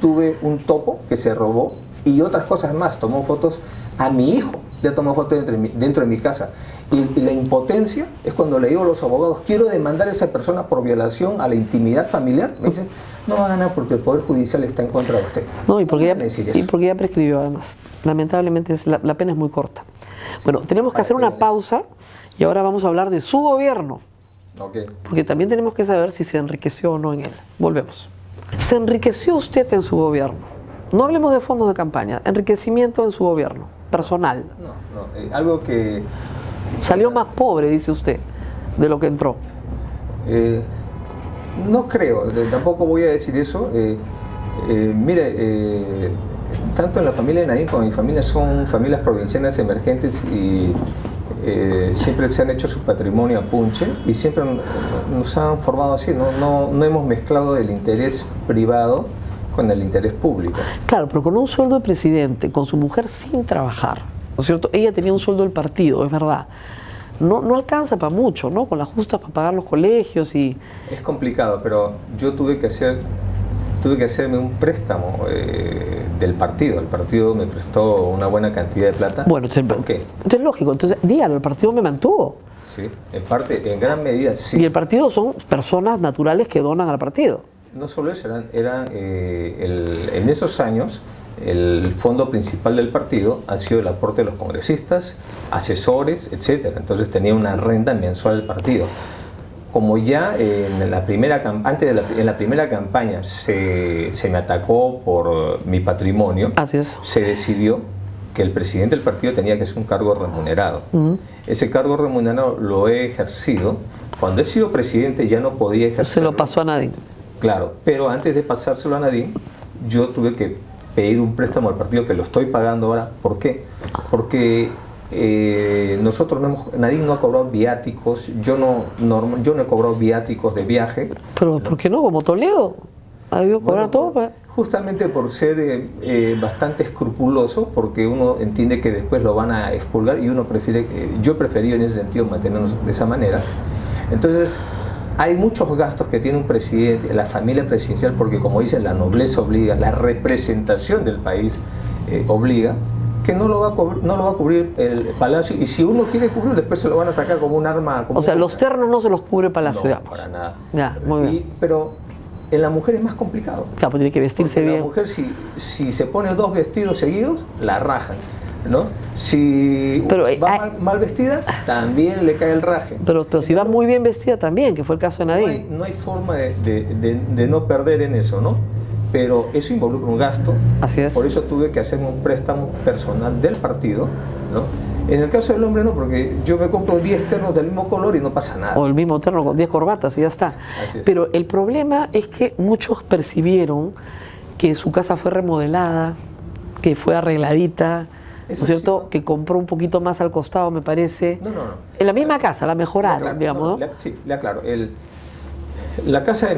tuve un topo que se robó y otras cosas más. Tomó fotos a mi hijo, ya tomó fotos dentro de mi casa. Y la impotencia es cuando le digo a los abogados, quiero demandar a esa persona por violación a la intimidad familiar. Me dicen, no va a ganar porque el Poder Judicial está en contra de usted.
No, y porque ya prescribió además. Lamentablemente la pena es muy corta. Bueno, tenemos que hacer una pausa y ahora vamos a hablar de su gobierno.
Okay.
Porque también tenemos que saber si se enriqueció o no en él. Volvemos. ¿Se enriqueció usted en su gobierno? No hablemos de fondos de campaña, enriquecimiento en su gobierno, personal.
No, algo que...
Salió más pobre, dice usted, de lo que entró.
No creo, tampoco voy a decir eso. Mire, tanto en la familia de Nadine como en mi familia son familias provincianas emergentes y siempre se han hecho su patrimonio a punche y siempre nos han formado así. No hemos mezclado el interés privado con el interés público.
Claro, pero con un sueldo de presidente, con su mujer sin trabajar, ¿no es cierto? Ella tenía un sueldo del partido, es verdad. No alcanza para mucho, ¿no? Con las justas para pagar los colegios y... Es
complicado, pero yo tuve que hacerme un préstamo del partido. El partido me prestó una buena cantidad de plata.
Bueno, ¿por qué? Entonces, lógico. Entonces, dígalo, el partido me mantuvo.
Sí, en parte, en gran medida, sí.
Y el partido son personas naturales que donan al partido.
No solo eso, en esos años, el fondo principal del partido ha sido el aporte de los congresistas, asesores, etc. Entonces tenía una renta mensual del partido. Como ya en la primera campaña se me atacó por mi patrimonio,
así es,
se decidió que el presidente del partido tenía que ser un cargo remunerado. Ese cargo remunerado lo he ejercido. Cuando he sido presidente ya no podía ejercerlo.
Se lo pasó a Nadine.
Claro, pero antes de pasárselo a Nadine, yo tuve que pedir un préstamo al partido que lo estoy pagando ahora. ¿Por qué? Porque Nadine no ha cobrado viáticos, yo no he cobrado viáticos de viaje.
¿Pero por qué no? Como Toledo, ha debido cobrar todo. Pues.
Justamente por ser bastante escrupuloso, porque uno entiende que después lo van a expulgar y uno prefiere, yo preferí en ese sentido mantenernos de esa manera. Entonces, hay muchos gastos que tiene un presidente, la familia presidencial, porque como dicen, la nobleza obliga, la representación del país obliga, que no lo va a cubrir el Palacio, y si uno quiere cubrir, después se lo van a sacar como un arma.
O sea, los ternos no se los cubre Palacio, digamos.
No, para nada.
Ya, muy bien.
Pero en la mujer es más complicado.
Claro, pues tiene que vestirse bien.
La mujer, si se pone 2 vestidos seguidos, la rajan, ¿no? Si va mal vestida, también le cae el raje.
Pero si va muy bien vestida también, que fue el caso de Nadine.
No hay forma de no perder en eso, ¿no? Pero eso involucra un gasto.
Así es.
Por eso tuve que hacerme un préstamo personal del partido, ¿no? En el caso del hombre no, porque yo me compro 10 ternos del mismo color y no pasa nada.
O el mismo terno con 10 corbatas y ya está.
Así es.
Pero el problema es que muchos percibieron que su casa fue remodelada, que fue arregladita, ¿no es cierto? Sí, ¿no? Que compró un poquito más al costado, me parece.
No.
En la misma casa, la mejoraron, digamos, ¿no?
Sí, le aclaro. La casa de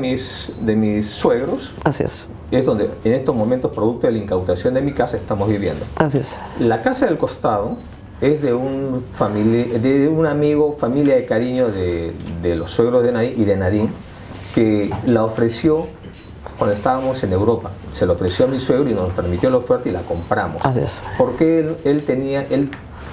mis suegros.
Así es.
Es donde en estos momentos, producto de la incautación de mi casa, estamos viviendo.
Así es.
La casa del costado es de un amigo, familia de cariño de los suegros de Nadine y de Nadine, que la ofreció cuando estábamos en Europa. Se lo ofreció a mi suegro y nos permitió la oferta y la compramos.
Así es.
Porque él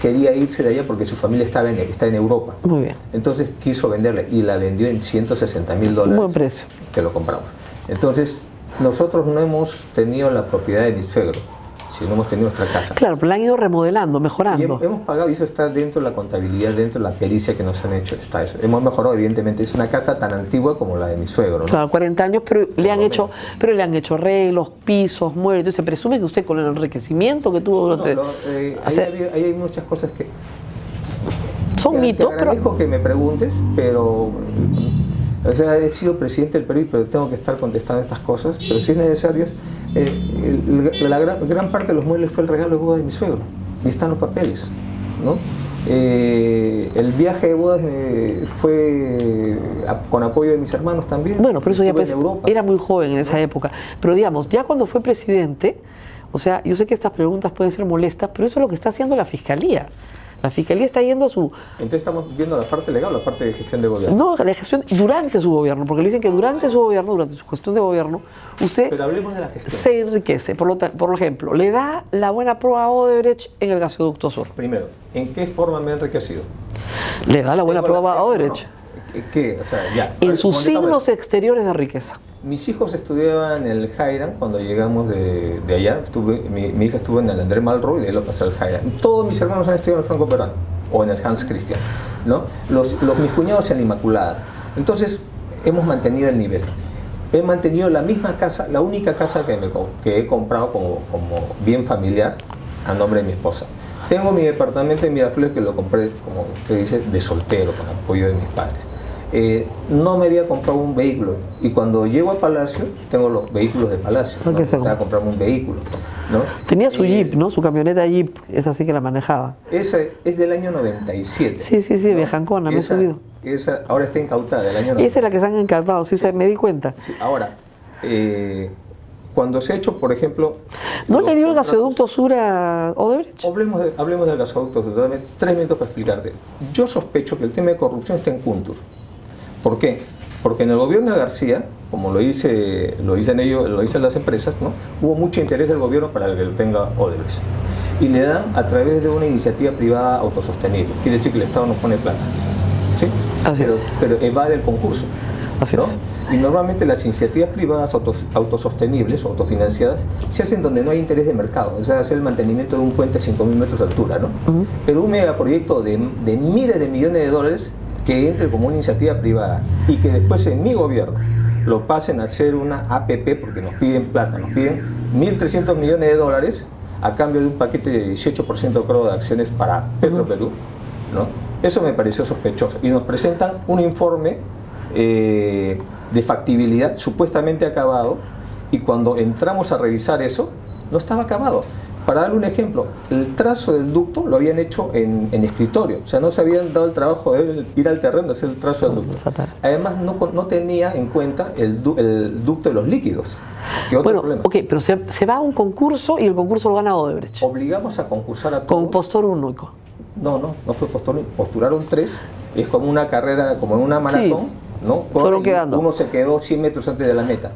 quería irse de allá porque su familia está en Europa.
Muy bien.
Entonces quiso venderle y la vendió en $160.000.
Un buen precio.
Que lo compramos. Entonces, nosotros no hemos tenido la propiedad de mi suegro, sino hemos tenido nuestra casa.
Claro, pero la han ido remodelando, mejorando.
Y hemos pagado, y eso está dentro de la contabilidad, dentro de la pericia que nos han hecho. Está eso. Hemos mejorado, evidentemente. Es una casa tan antigua como la de mi suegro, ¿no?
Claro, 40 años, pero le han hecho arreglos, pisos, muebles. Entonces se presume que usted con el enriquecimiento que tuvo durante...
Ahí hay muchas cosas que...
Son mitos,
pero... Te agradezco que me preguntes, pero... O sea, he sido presidente del Perú, pero tengo que estar contestando estas cosas. Pero si es necesario, La gran parte de los muebles fue el regalo de boda de mi suegro, y están los papeles, ¿no? El viaje de bodas fue con apoyo de mis hermanos también.
Bueno, pero eso ya era muy joven en esa época. Pero digamos, ya cuando fue presidente, o sea, yo sé que estas preguntas pueden ser molestas, pero eso es lo que está haciendo la Fiscalía. La Fiscalía está yendo a su...
Entonces estamos viendo la parte legal o la parte de gestión de gobierno.
No, la gestión durante su gobierno, porque le dicen que durante su gobierno, durante su gestión de gobierno, usted
Pero hablemos de la gestión.
Se enriquece. Por ejemplo, le da la buena prueba a Odebrecht en el gasoducto sur.
Primero, ¿en qué forma me he enriquecido?
Le da la buena prueba a Odebrecht.
¿Qué? O sea, ya.
En sus signos exteriores de riqueza.
Mis hijos estudiaban en el Jairam cuando llegamos de allá. Mi hija estuvo en el André Malraux y de ahí lo pasé al Jairam. Todos mis hermanos han estudiado en el Franco Peruano o en el Hans Christian, ¿no? Mis cuñados en la Inmaculada. Entonces, hemos mantenido el nivel. He mantenido la misma casa, la única casa que he comprado como bien familiar a nombre de mi esposa. Tengo mi departamento en Miraflores que lo compré, como usted dice, de soltero, con apoyo de mis padres. No me había comprado un vehículo y cuando llego a Palacio tengo los vehículos de Palacio, ¿no? Estaba comprando un vehículo, ¿no?
Tenía su Jeep, ¿no? Su camioneta Jeep, es así que la manejaba.
Esa es del año 97.
Sí, ¿no? Viajancona, me he subido.
Esa ahora está incautada, del año 97.
Esa es la que se han incautado, sí. Me di cuenta.
Sí, ahora, cuando se ha hecho, por ejemplo...
¿No le dio el gasoducto sur a Odebrecht?
Hablemos del gasoducto sur. Dame 3 minutos para explicarte. Yo sospecho que el tema de corrupción está en Kuntur. ¿Por qué? Porque en el gobierno de García, como lo dicen las empresas, ¿no? Hubo mucho interés del gobierno para que lo tenga Odebrecht. Y le dan a través de una iniciativa privada autosostenible. Quiere decir que el Estado no pone plata, ¿sí? Pero evade el concurso.
Así
¿no?
es.
Y normalmente las iniciativas privadas autosostenibles, autofinanciadas, se hacen donde no hay interés de mercado. O sea, hacer el mantenimiento de un puente a 5.000 metros de altura, ¿no? Pero un megaproyecto de miles de millones de dólares que entre como una iniciativa privada y que después en mi gobierno lo pasen a hacer una APP porque nos piden plata, nos piden 1.300 millones de dólares a cambio de un paquete de 18% creo de acciones para Petroperú, ¿no? Eso me pareció sospechoso y nos presentan un informe de factibilidad supuestamente acabado y cuando entramos a revisar eso no estaba acabado. Para darle un ejemplo, el trazo del ducto lo habían hecho en escritorio, o sea, no se habían dado el trabajo de ir al terreno de hacer el trazo del ducto. Además, no tenía en cuenta el ducto de los líquidos.
Bueno, ok, pero se va a un concurso y el concurso lo gana Odebrecht.
Obligamos a concursar a todos.
Con postor único.
No fue postor único, postularon 3, es como una carrera, como en una maratón, sí, ¿no?
Fueron quedando.
Uno se quedó 100 metros antes de la meta,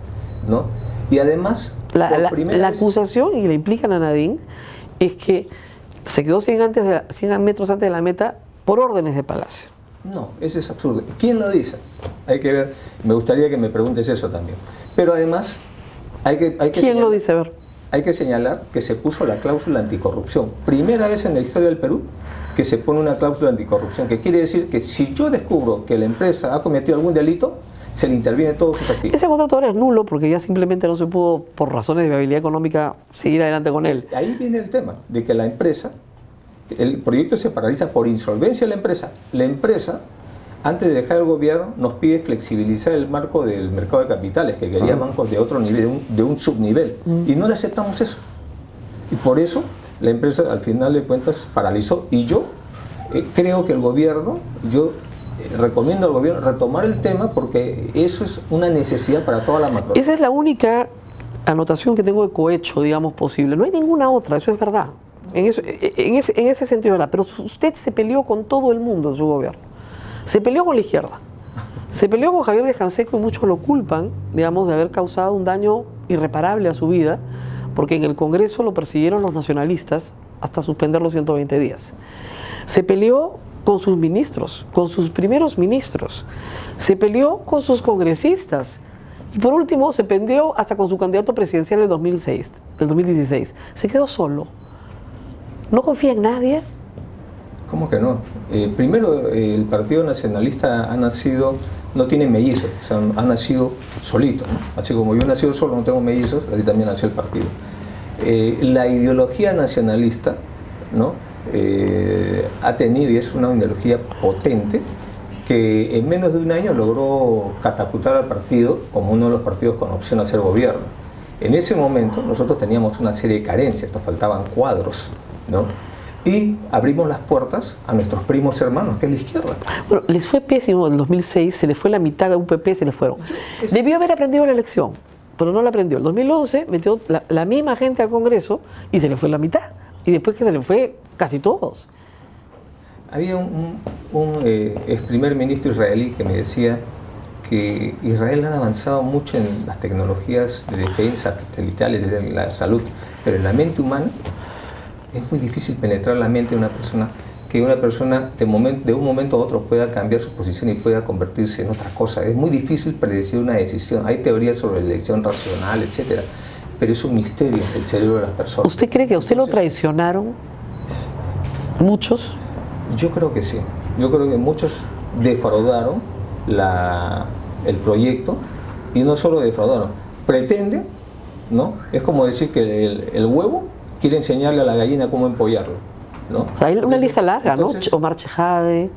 ¿no? Y además...
La acusación, y le implican a Nadine, es que se quedó 100 metros antes de la meta por órdenes de Palacio.
No, eso es absurdo. ¿Quién lo dice? Hay que ver, me gustaría que me preguntes eso también. Pero además, hay que
¿Quién lo dice? A ver.
Hay que señalar que se puso la cláusula anticorrupción. Primera vez en la historia del Perú que se pone una cláusula anticorrupción, que quiere decir que si yo descubro que la empresa ha cometido algún delito, se le interviene todos sus activos.
Ese contrato ahora es nulo porque ya simplemente no se pudo, por razones de viabilidad económica, seguir adelante con él.
Ahí viene el tema de que la empresa, el proyecto se paraliza por insolvencia de la empresa. La empresa, antes de dejar el gobierno, nos pide flexibilizar el marco del mercado de capitales, que quería bancos de otro nivel, de un subnivel, y no le aceptamos eso. Y por eso la empresa, al final de cuentas, paralizó. Y yo creo que el gobierno, recomiendo al gobierno retomar el tema porque eso es una necesidad para toda la macro.
Esa es la única anotación que tengo de cohecho, digamos, posible. No hay ninguna otra, eso es verdad. En ese sentido es verdad. Pero usted se peleó con todo el mundo en su gobierno. Se peleó con la izquierda. Se peleó con Javier Díaz Canseco y muchos lo culpan, digamos, de haber causado un daño irreparable a su vida, porque en el Congreso lo persiguieron los nacionalistas hasta suspender los 120 días. Se peleó con sus ministros, con sus primeros ministros. Se peleó con sus congresistas. Y por último, se peleó hasta con su candidato presidencial del 2016. Se quedó solo. ¿No confía en nadie?
¿Cómo que no? Primero, el Partido Nacionalista no tiene mellizos, o sea, ha nacido solito, ¿no? Así como yo he nacido solo, no tengo mellizos, así también nació el partido. La ideología nacionalista, ¿no? Ha tenido, y es una ideología potente, que en menos de un año logró catapultar al partido como uno de los partidos con opción a ser gobierno. En ese momento nosotros teníamos una serie de carencias, nos faltaban cuadros, ¿no? Y abrimos las puertas a nuestros primos hermanos, que es la izquierda.
Bueno, les fue pésimo en el 2006, se les fue la mitad de UPP, se les fueron. Debió haber aprendido la lección, pero no la aprendió. En 2011 metió la misma gente al Congreso y se le fue la mitad. Y después que se le fue casi todos.
Había un ex primer ministro israelí que me decía que Israel ha avanzado mucho en las tecnologías de defensa satelitales, de la salud, pero en la mente humana es muy difícil penetrar la mente de una persona, que una persona de un momento a otro pueda cambiar su posición y pueda convertirse en otra cosa. Es muy difícil predecir una decisión. Hay teorías sobre la elección racional, etcétera, pero es un misterio el cerebro de las personas.
¿Usted cree que a usted lo traicionaron muchos?
Yo creo que sí. Yo creo que muchos defraudaron el proyecto, y no solo defraudaron, pretenden, ¿no? Es como decir que el huevo quiere enseñarle a la gallina cómo empollarlo, ¿no?
O sea, hay una lista larga, entonces, ¿no? Omar Chejade,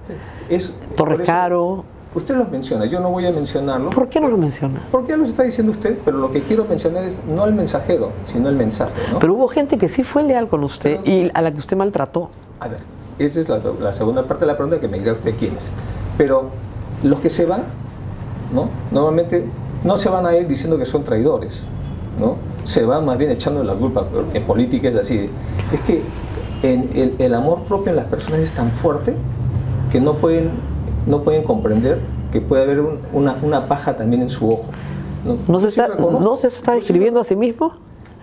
Torres Caro.
Usted los menciona, yo no voy a mencionarlos.
¿Por qué no los menciona?
Porque ya los está diciendo usted, pero lo que quiero mencionar es no al mensajero, sino el mensaje, ¿no?
Pero hubo gente que sí fue leal con usted y a la que usted maltrató.
A ver, esa es la segunda parte de la pregunta, que me dirá usted quiénes. Pero los que se van, ¿no? Normalmente no se van a ir diciendo que son traidores, ¿no? Se van más bien echando la culpa. En política es así. Es que el amor propio en las personas es tan fuerte que no pueden comprender que puede haber una paja también en su ojo.
¿No se está describiendo a sí mismo?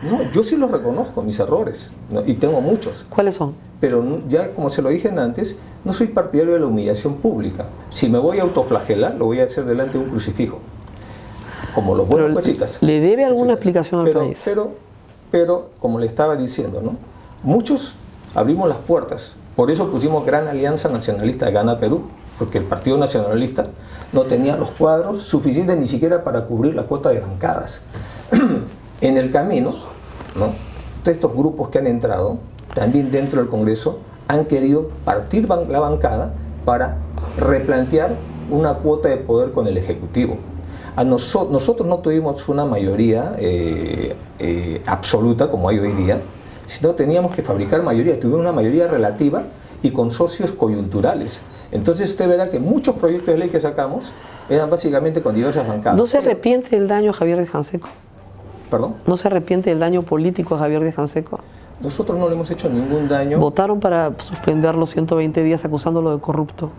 No, yo sí los reconozco, mis errores, ¿no? Y tengo muchos.
¿Cuáles son?
Pero ya, como se lo dije antes, no soy partidario de la humillación pública. Si me voy a autoflagelar, lo voy a hacer delante de un crucifijo, como los buenos juecitas.
¿Le debe alguna explicación al país?
Pero, como le estaba diciendo, ¿no? Muchos abrimos las puertas. Por eso pusimos Gran Alianza Nacionalista de Gana Perú, porque el Partido Nacionalista no tenía los cuadros suficientes ni siquiera para cubrir la cuota de bancadas. En el camino, ¿no? Todos estos grupos que han entrado, también dentro del Congreso, han querido partir la bancada para replantear una cuota de poder con el Ejecutivo. Nosotros no tuvimos una mayoría absoluta como hay hoy día, sino teníamos que fabricar mayoría. Tuvimos una mayoría relativa y con socios coyunturales. Entonces usted verá que muchos proyectos de ley que sacamos eran básicamente con diversas bancadas.
¿No se arrepiente del daño a Javier Díaz Canseco?
¿Perdón?
¿No se arrepiente del daño político a Javier Díaz Canseco?
Nosotros no le hemos hecho ningún daño.
Votaron para suspender los 120 días acusándolo de corrupto.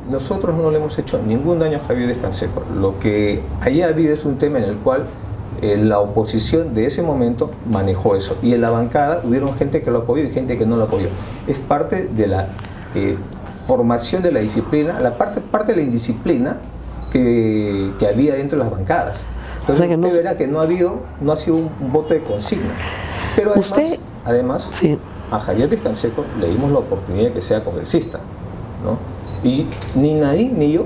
Nosotros no le hemos hecho ningún daño a Javier Díaz Canseco. Lo que ahí ha habido es un tema en el cual la oposición de ese momento manejó eso. Y en la bancada hubieron gente que lo apoyó y gente que no lo apoyó. Es parte de la formación de la disciplina, parte de la indisciplina que había dentro de las bancadas. Entonces usted verá que no ha sido un voto de consigna. Pero además
sí,
a Javier Díaz Canseco le dimos la oportunidad de que sea congresista, ¿no? Y ni Nadine ni yo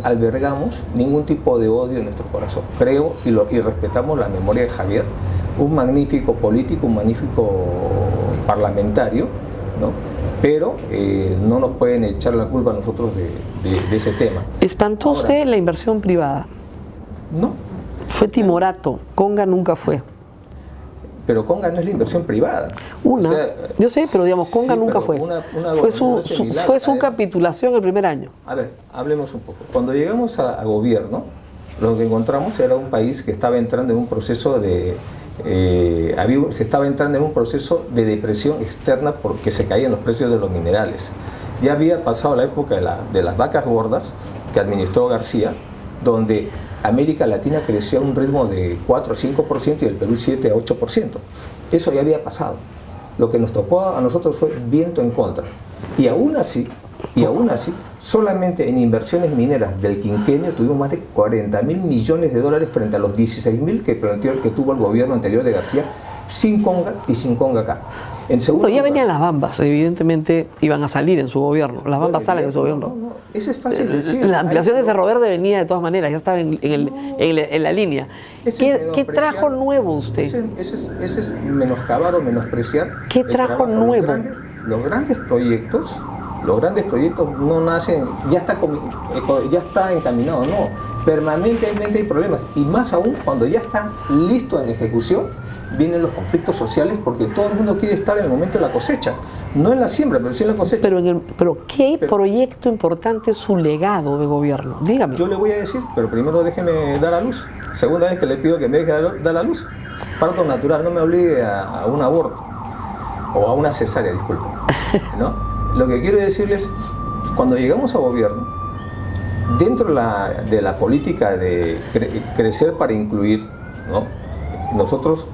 albergamos ningún tipo de odio en nuestro corazón. Creo y respetamos la memoria de Javier, un magnífico político, un magnífico parlamentario, ¿no? Pero no nos pueden echar la culpa a nosotros de ese tema.
¿Espantó usted la inversión privada?
No.
Fue timorato, Conga nunca fue.
Pero Conga no es la inversión privada.
Yo sé, pero digamos, Conga nunca fue. Fue su capitulación el primer año.
A ver, hablemos un poco. Cuando llegamos a gobierno, lo que encontramos era un país que estaba entrando en un proceso se estaba entrando en un proceso de depresión externa porque se caían los precios de los minerales. Ya había pasado la época de las vacas gordas que administró García, donde América Latina creció a un ritmo de 4 o 5% y el Perú 7 a 8%. Eso ya había pasado. Lo que nos tocó a nosotros fue viento en contra. Y aún así, solamente en inversiones mineras del quinquenio tuvimos más de 40.000 millones de dólares frente a los 16.000 que tuvo el gobierno anterior de García, sin Conga y sin Conga acá.
Ya venían las Bambas, evidentemente iban a salir en su gobierno. Las Bambas salen en su gobierno.
Eso es fácil de decir.
La ampliación de Cerro Verde venía de todas maneras, ya estaba en la línea. ¿Qué trajo nuevo usted?
Ese es menoscabar o menospreciar.
¿Qué trajo nuevo?
Los grandes proyectos no nacen, ya está encaminado, no. Permanentemente hay problemas, y más aún cuando ya está listo en ejecución, vienen los conflictos sociales, porque todo el mundo quiere estar en el momento de la cosecha, no en la siembra, pero sí en la cosecha.
Pero ¿qué proyecto importante es su legado de gobierno? Dígame.
Yo le voy a decir, pero primero déjeme dar a luz. Segunda vez que le pido que me deje dar a luz. Parto natural, no me obligue a un aborto o a una cesárea, disculpe, ¿no? Lo que quiero decirles, cuando llegamos a gobierno, dentro de la política de crecer para incluir, ¿no? Nosotros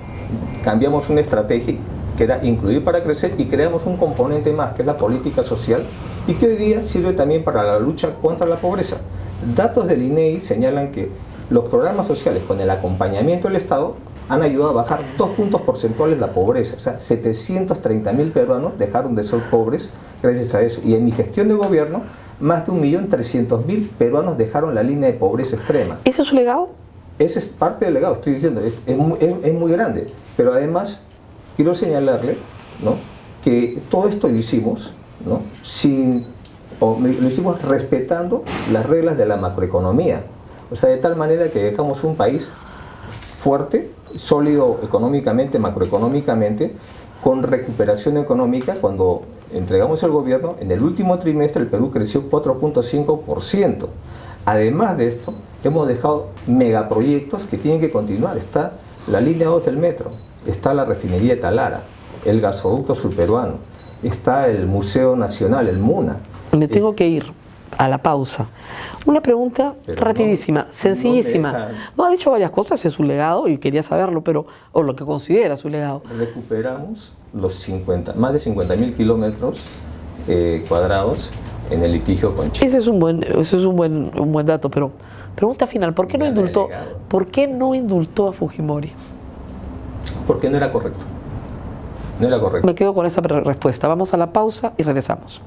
cambiamos una estrategia que era incluir para crecer, y creamos un componente más, que es la política social, y que hoy día sirve también para la lucha contra la pobreza. Datos del INEGI señalan que los programas sociales con el acompañamiento del Estado han ayudado a bajar 2 puntos porcentuales la pobreza. O sea, 730.000 peruanos dejaron de ser pobres gracias a eso. Y en mi gestión de gobierno, más de 1.300.000 peruanos dejaron la línea de pobreza extrema.
¿Ese es su legado?
Ese es parte del legado, estoy diciendo, es muy grande. Pero además, quiero señalarle, ¿no?, que todo esto lo hicimos, ¿no?, lo hicimos respetando las reglas de la macroeconomía. O sea, de tal manera que dejamos un país fuerte, sólido económicamente, macroeconómicamente, con recuperación económica. Cuando entregamos el gobierno, en el último trimestre el Perú creció 4.5%. Además de esto, hemos dejado megaproyectos que tienen que continuar. Está la línea 2 del metro, está la refinería de Talara, el gasoducto surperuano, está el Museo Nacional, el MUNA.
Me tengo que ir a la pausa. Una pregunta rapidísima, sencillísima. No, ha dicho varias cosas, es su legado y quería saberlo, o lo que considera su legado.
Recuperamos más de 50.000 kilómetros cuadrados en el litigio con Chile.
Ese es un buen dato, pero pregunta final, ¿por qué no indultó a Fujimori?
Porque no era correcto. No era correcto.
Me quedo con esa respuesta. Vamos a la pausa y regresamos.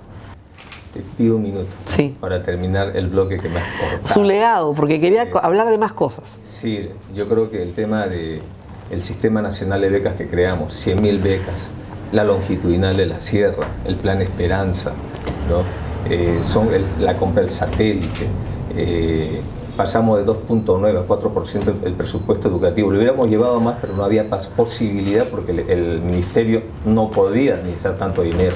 Te pido un minuto,
sí,
para terminar el bloque que me has cortado.
Su legado, porque quería hablar de más cosas.
Sí, yo creo que el tema del Sistema Nacional de Becas que creamos, 100.000 becas, la longitudinal de la sierra, el Plan Esperanza, ¿no?, la compra del satélite, pasamos de 2.9 a 4% el presupuesto educativo. Lo hubiéramos llevado más, pero no había posibilidad porque el ministerio no podía administrar tanto dinero.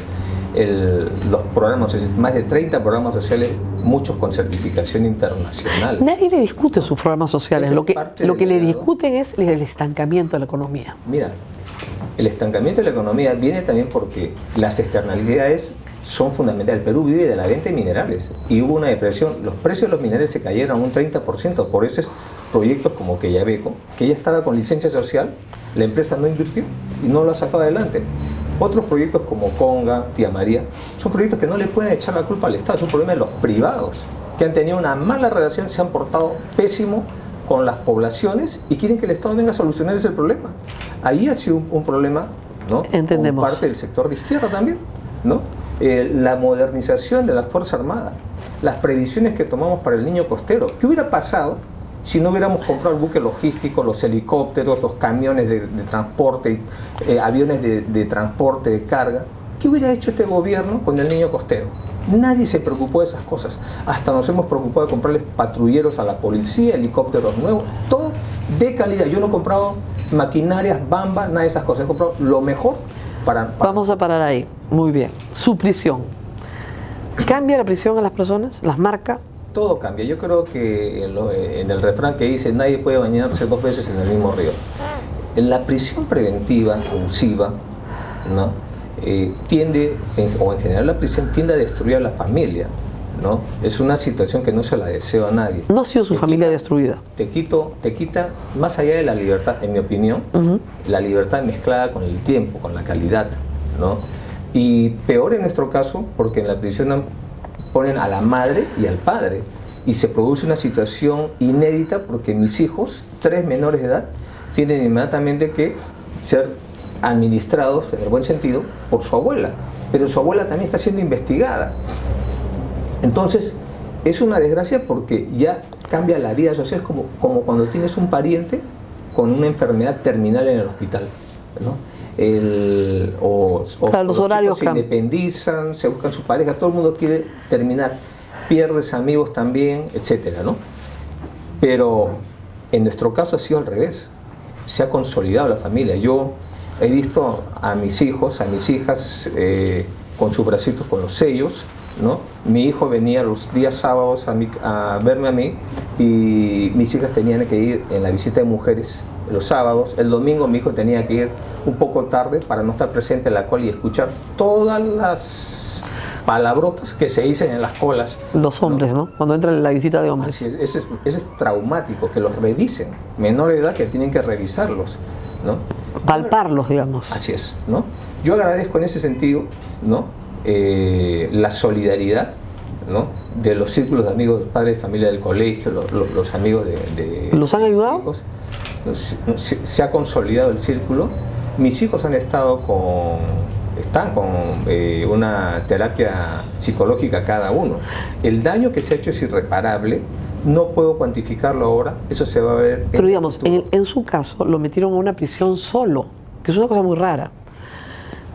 Los programas sociales, más de 30 programas sociales, muchos con certificación internacional.
Nadie le discute sus programas sociales, lo que le discuten es el estancamiento de la economía.
Mira, el estancamiento de la economía viene también porque las externalidades son fundamentales. El Perú vive de la venta de minerales y hubo una depresión. Los precios de los minerales se cayeron un 30%. Por esos proyectos como Quellaveco, que ya estaba con licencia social, la empresa no invirtió y no lo ha sacado adelante. Otros proyectos como Conga, Tía María, son proyectos que no le pueden echar la culpa al Estado, es un problema de los privados, que han tenido una mala relación, se han portado pésimo con las poblaciones y quieren que el Estado venga a solucionar ese problema. Ahí ha sido un problema, ¿no?,
entendemos,
por parte del sector de izquierda también, ¿no? La modernización de la Fuerza Armada, las previsiones que tomamos para el niño costero. ¿Qué hubiera pasado si no hubiéramos comprado el buque logístico, los helicópteros, los camiones de transporte, aviones de transporte de carga? ¿Qué hubiera hecho este gobierno con el niño costero? Nadie se preocupó de esas cosas. Hasta nos hemos preocupado de comprarles patrulleros a la policía, helicópteros nuevos, todo de calidad. Yo no he comprado maquinarias, Bamba, nada de esas cosas. He comprado lo mejor para...
Vamos a parar ahí. Muy bien. Su prisión. ¿Cambia la prisión a las personas? ¿Las marca?
Todo cambia. Yo creo que en el refrán que dice nadie puede bañarse 2 veces en el mismo río. En la prisión preventiva, abusiva, ¿no?, tiende, o en general la prisión tiende a destruir a la familia, ¿no? Es una situación que no se la deseo a nadie.
¿No ha sido su familia destruida?
Te quita, más allá de la libertad, en mi opinión, la libertad mezclada con el tiempo, con la calidad, ¿no? Y peor en nuestro caso, porque en la prisión ponen a la madre y al padre, y se produce una situación inédita porque mis hijos, 3 menores de edad, tienen inmediatamente que ser administrados, en el buen sentido, por su abuela, pero su abuela también está siendo investigada. Entonces, es una desgracia porque ya cambia la vida social, como cuando tienes un pariente con una enfermedad terminal en el hospital, ¿no?
Los horarios
se independizan, se buscan su pareja, todo el mundo quiere terminar, pierdes amigos también, etcétera, ¿no? Pero en nuestro caso ha sido al revés. Se ha consolidado la familia. Yo he visto a mis hijos, a mis hijas con sus bracitos, con los sellos, ¿no? Mi hijo venía los días sábados a verme a mí y mis hijas tenían que ir en la visita de mujeres los sábados. El domingo mi hijo tenía que ir un poco tarde para no estar presente en la cola y escuchar todas las palabrotas que se dicen en las colas.
Los hombres, ¿no? Cuando entra la visita de hombres.
Así es, ese es traumático, que los revisen. Menor de edad que tienen que revisarlos, ¿no?
Palparlos, digamos.
Así es, ¿no? Yo agradezco en ese sentido, ¿no? La solidaridad, ¿no? De los círculos de amigos, padres de familia del colegio, los amigos de
¿Los han ayudado?
Hijos. Se ha consolidado el círculo. Mis hijos están con una terapia psicológica cada uno. El daño que se ha hecho es irreparable. No puedo cuantificarlo ahora, eso se va a ver.
Pero digamos, en su caso lo metieron a una prisión solo, que es una cosa muy rara.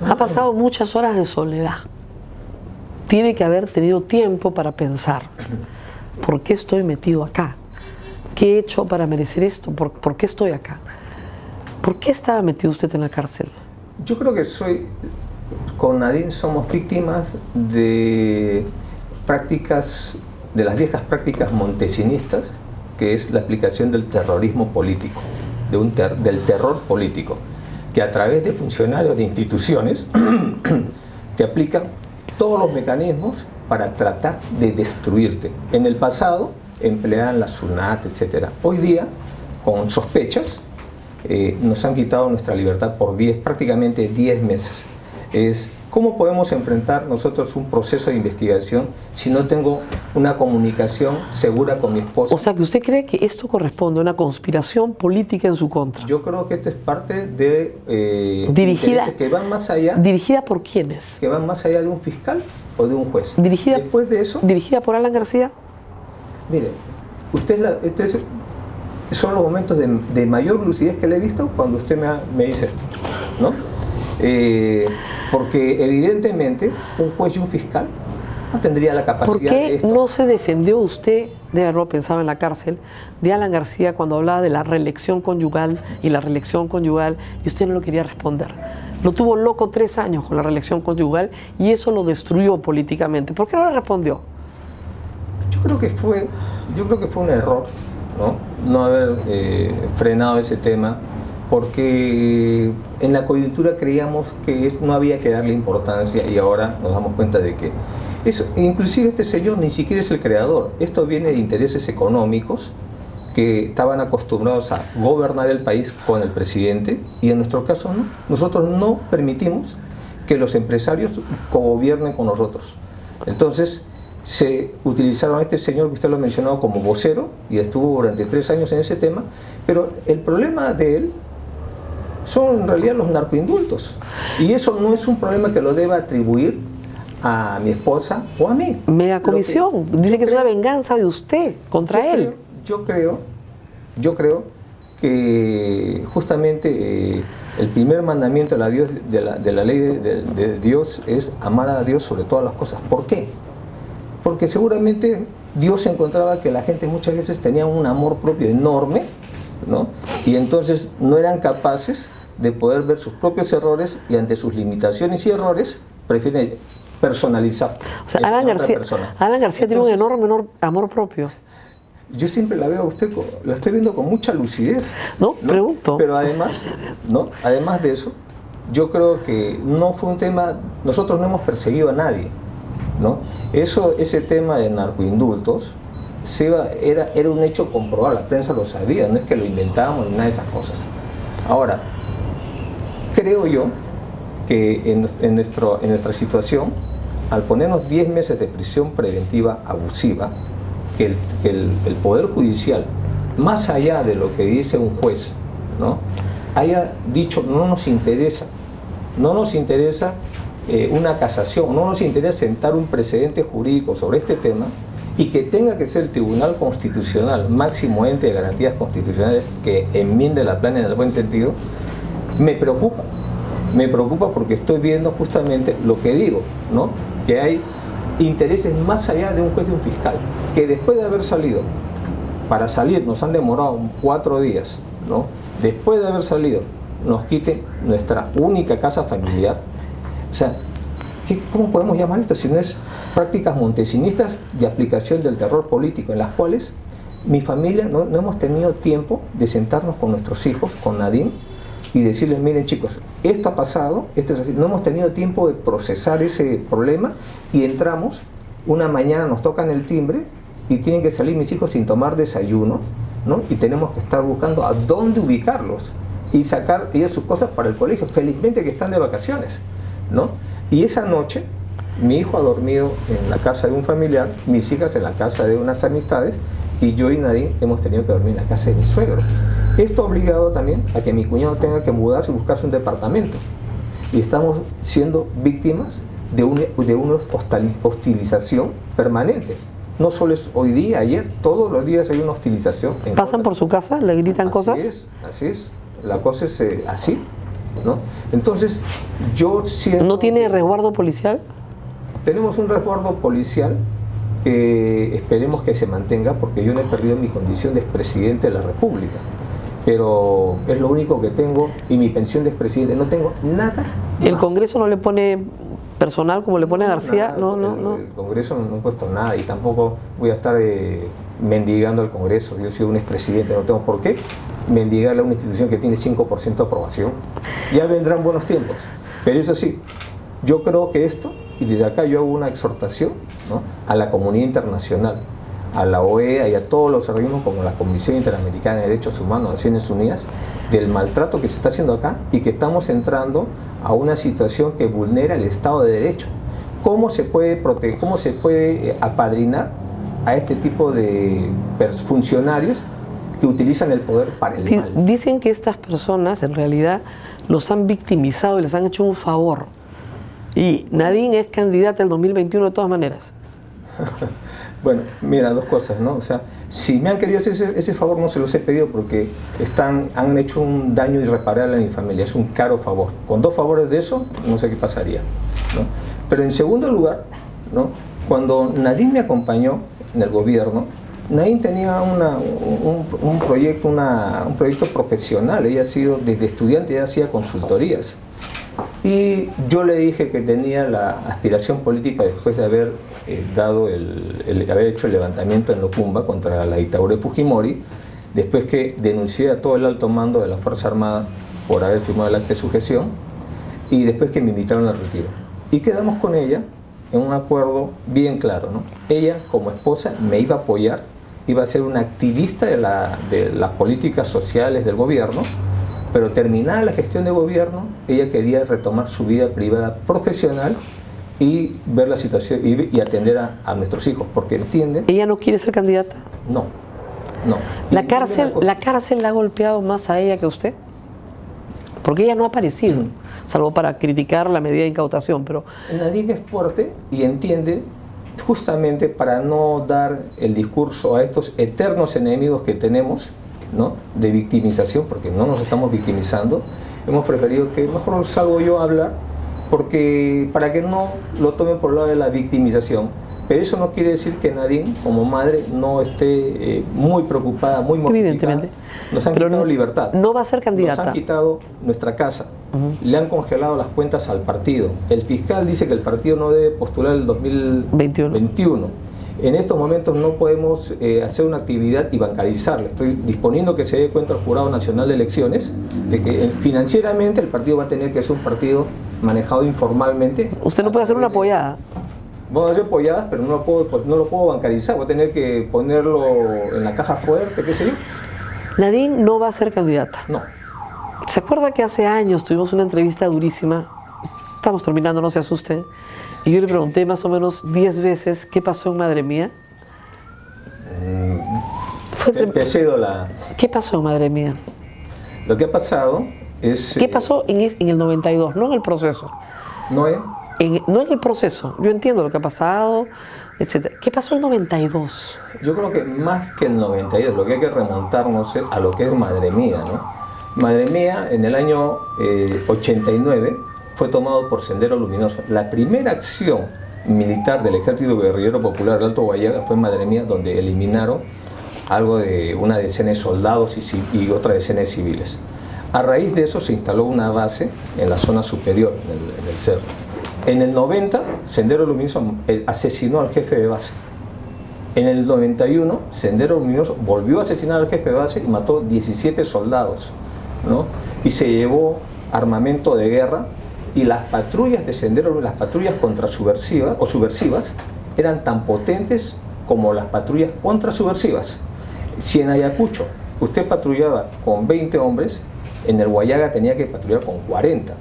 Ha pasado muchas horas de soledad. Tiene que haber tenido tiempo para pensar, ¿por qué estoy metido acá? ¿Qué he hecho para merecer esto? ¿Por qué estoy acá? ¿Por qué estaba metido usted en la cárcel?
Yo creo que con Nadine somos víctimas de prácticas, de las viejas prácticas montesinistas, que es la aplicación del terrorismo político, del terror político, que a través de funcionarios de instituciones te aplican todos los mecanismos para tratar de destruirte. En el pasado empleaban la SUNAT, etc. Hoy día, con sospechas, nos han quitado nuestra libertad por prácticamente 10 meses. ¿Cómo podemos enfrentar nosotros un proceso de investigación si no tengo una comunicación segura con mi esposa?
O sea, que usted cree que esto corresponde a una conspiración política en su contra.
Yo creo que esto es parte de
dirigida,
que van más allá.
¿Dirigida por quiénes?
Que van más allá de un fiscal o de un juez.
Después
de eso.
¿Dirigida por Alan García?
Mire, son los momentos de mayor lucidez que le he visto cuando usted me dice esto, ¿no? Porque evidentemente un juez y un fiscal no tendría la capacidad de esto.
¿Por qué no se defendió usted, de haberlo pensado en la cárcel, de Alan García cuando hablaba de la reelección conyugal y la reelección conyugal y usted no lo quería responder? Lo tuvo loco 3 años con la reelección conyugal y eso lo destruyó políticamente. ¿Por qué no le respondió?
Yo creo que fue un error, no haber frenado ese tema, porque en la coyuntura creíamos que no había que darle importancia y ahora nos damos cuenta de que eso, inclusive este señor ni siquiera es el creador. Esto viene de intereses económicos que estaban acostumbrados a gobernar el país con el presidente y en nuestro caso no. Nosotros no permitimos que los empresarios cogobiernen con nosotros. Entonces se utilizaron a este señor que usted lo ha mencionado como vocero y estuvo durante 3 años en ese tema, pero el problema de él son en realidad los narcoindultos y eso no es un problema que lo deba atribuir a mi esposa o a mí.
Mega comisión, dice que es una venganza de usted contra él.
Yo creo que justamente el primer mandamiento de la ley de Dios es amar a Dios sobre todas las cosas. ¿Por qué? Porque seguramente Dios encontraba que la gente muchas veces tenía un amor propio enorme, ¿no? Y entonces no eran capaces de poder ver sus propios errores y ante sus limitaciones y errores prefieren personalizar.
O sea, Alan García tiene un enorme amor propio.
Yo siempre la veo a usted, la estoy viendo con mucha lucidez.
No, pregunto.
Pero además de eso, yo creo que no fue un tema, nosotros no hemos perseguido a nadie, ¿no? Ese tema de narcoindultos era un hecho comprobado, la prensa lo sabía, no es que lo inventábamos ni nada de esas cosas. Ahora, creo yo que en nuestra situación, al ponernos 10 meses de prisión preventiva abusiva, que el Poder Judicial, más allá de lo que dice un juez, ¿no?, haya dicho no nos interesa una casación, no nos interesa sentar un precedente jurídico sobre este tema y que tenga que ser el Tribunal Constitucional, máximo ente de garantías constitucionales que enmiende la plana en el buen sentido, me preocupa porque estoy viendo justamente lo que digo, ¿no?, que hay intereses más allá de un juez y un fiscal, que después de haber salido para salir nos han demorado 4 días, ¿no? Después de haber salido, nos quiten nuestra única casa familiar. O sea, ¿cómo podemos llamar esto si no es prácticas montesinistas de aplicación del terror político, en las cuales mi familia no hemos tenido tiempo de sentarnos con nuestros hijos, con Nadine, y decirles, miren chicos, esto ha pasado, esto es así. No hemos tenido tiempo de procesar ese problema y entramos, una mañana nos tocan el timbre y tienen que salir mis hijos sin tomar desayuno, ¿no? Y tenemos que estar buscando a dónde ubicarlos y sacar ellos sus cosas para el colegio, felizmente que están de vacaciones, ¿no? Y esa noche mi hijo ha dormido en la casa de un familiar, mis hijas en la casa de unas amistades, y yo y Nadine hemos tenido que dormir en la casa de mi suegro. Esto ha obligado también a que mi cuñado tenga que mudarse y buscarse un departamento. Y estamos siendo víctimas de una hostilización permanente. No solo es hoy día, ayer, todos los días hay una hostilización.
¿Pasan por su casa? ¿Le gritan cosas?
Así es. La cosa es así, ¿no? Entonces, yo siento...
¿No tiene resguardo policial?
Tenemos un resguardo policial que esperemos que se mantenga, porque yo no he perdido mi condición de expresidente de la República, pero es lo único que tengo, y mi pensión de expresidente, no tengo nada más.
¿El Congreso no le pone personal como le pone a García?
No. El Congreso no ha puesto nada, y tampoco voy a estar mendigando al Congreso. Yo soy un expresidente, no tengo por qué mendigarle a una institución que tiene 5% de aprobación. Ya vendrán buenos tiempos, pero eso sí, yo creo que esto, y desde acá yo hago una exhortación, ¿no?, a la comunidad internacional, a la OEA y a todos los organismos como la Comisión Interamericana de Derechos Humanos, Naciones Unidas, del maltrato que se está haciendo acá y que estamos entrando a una situación que vulnera el Estado de Derecho. ¿Cómo se puede proteger, cómo se puede apadrinar a este tipo de funcionarios que utilizan el poder para el mal?
Dicen que estas personas en realidad los han victimizado y les han hecho un favor. Y Nadine es candidata el 2021 de todas maneras.
Bueno, mira, dos cosas, ¿no? O sea, si me han querido hacer ese favor, no se los he pedido porque han hecho un daño irreparable a mi familia. Es un caro favor. Con 2 favores de eso, no sé qué pasaría, ¿no? Pero en segundo lugar, ¿no?, cuando Nadine me acompañó en el gobierno, Nadine tenía un proyecto profesional. Ella ha sido, desde estudiante, ella hacía consultorías. Y yo le dije que tenía la aspiración política, después de haber haber hecho el levantamiento en Locumba contra la dictadura de Fujimori, después que denuncié a todo el alto mando de la Fuerza Armada por haber firmado el acta de sujeción, y después que me invitaron al retiro. Y quedamos con ella en un acuerdo bien claro, ¿no? Ella, como esposa, me iba a apoyar, iba a ser una activista de las políticas sociales del gobierno, pero terminada la gestión de gobierno, ella quería retomar su vida privada profesional y ver la situación y atender a nuestros hijos, porque entiende...
¿Ella no quiere ser candidata?
No.
¿La cárcel la ha golpeado más a ella que a usted? Porque ella no ha aparecido, salvo para criticar la medida de incautación, pero...
Nadine es fuerte y entiende, justamente para no dar el discurso a estos eternos enemigos que tenemos, ¿no?, de victimización, porque no nos estamos victimizando. Hemos preferido que mejor salgo yo a hablar, porque para que no lo tomen por el lado de la victimización. Pero eso no quiere decir que Nadine, como madre, no esté muy preocupada, muy mortificada.
Evidentemente.
Nos han quitado libertad.
No va a ser candidata.
Nos han quitado nuestra casa. Le han congelado las cuentas al partido. El fiscal dice que el partido no debe postular el 2021. En estos momentos no podemos hacer una actividad y bancarizarla. Estoy disponiendo que se dé cuenta al Jurado Nacional de Elecciones de que financieramente el partido va a tener que ser un partido manejado informalmente.
¿Usted no puede hacer una apoyada?
Vamos a hacer apoyadas, pero no lo puedo bancarizar. Voy a tener que ponerlo en la caja fuerte, qué sé yo.
Nadine no va a ser candidata.
No.
¿Se acuerda que hace años tuvimos una entrevista durísima? Estamos terminando, no se asusten. Y yo le pregunté más o menos 10 veces qué pasó en Madre Mía. ¿Qué pasó en Madre Mía?
Lo que ha pasado es...
¿Qué pasó en el 92? No en el proceso.
No en
el proceso. Yo entiendo lo que ha pasado, etc. ¿Qué pasó en el 92?
Yo creo que más que el 92, lo que hay que remontarnos es a lo que es Madre Mía, ¿no? Madre Mía, en el año 89, fue tomado por Sendero Luminoso. La primera acción militar del Ejército Guerrillero Popular del Alto Guayaga fue en Madre Mía, donde eliminaron algo de una decena de soldados y otra decena de civiles. A raíz de eso se instaló una base en la zona superior, en el cerro. En el 90, Sendero Luminoso asesinó al jefe de base. En el 91, Sendero Luminoso volvió a asesinar al jefe de base y mató 17 soldados, ¿no? Y se llevó armamento de guerra, y las patrullas de Sendero, las patrullas contrasubversivas o subversivas, eran tan potentes como las patrullas contrasubversivas. Si en Ayacucho usted patrullaba con 20 hombres, en el Guayaga tenía que patrullar con 40.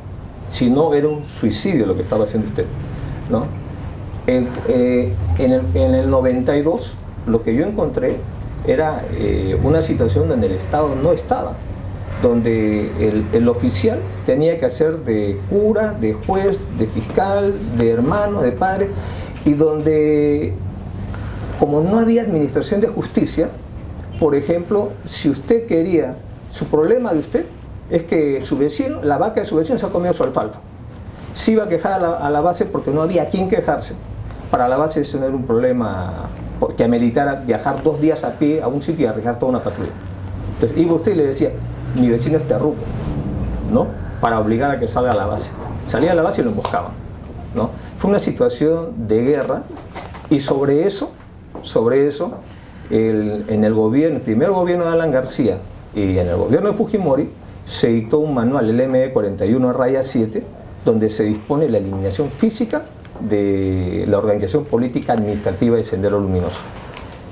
Si no, era un suicidio lo que estaba haciendo usted, ¿no? En el 92, lo que yo encontré era una situación donde el Estado no estaba, donde el oficial tenía que hacer de cura, de juez, de fiscal, de hermano, de padre, y donde, como no había administración de justicia, por ejemplo, si usted quería, su problema de usted es que su vecino, la vaca de su vecino se ha comido su alfalfa. Se iba a quejar a la base porque no había a quien quejarse. Para la base eso no era un problema que ameritara viajar 2 días a pie a un sitio y arriesgar toda una patrulla. Entonces iba usted y le decía, mi vecino es terruco, ¿no? Para obligar a que salga a la base. Salía a la base y lo emboscaban, ¿no? Fue una situación de guerra, y sobre eso, en el gobierno, el primer gobierno de Alan García y en el gobierno de Fujimori, se dictó un manual, el ME 41/7, donde se dispone la eliminación física de la organización política administrativa de Sendero Luminoso.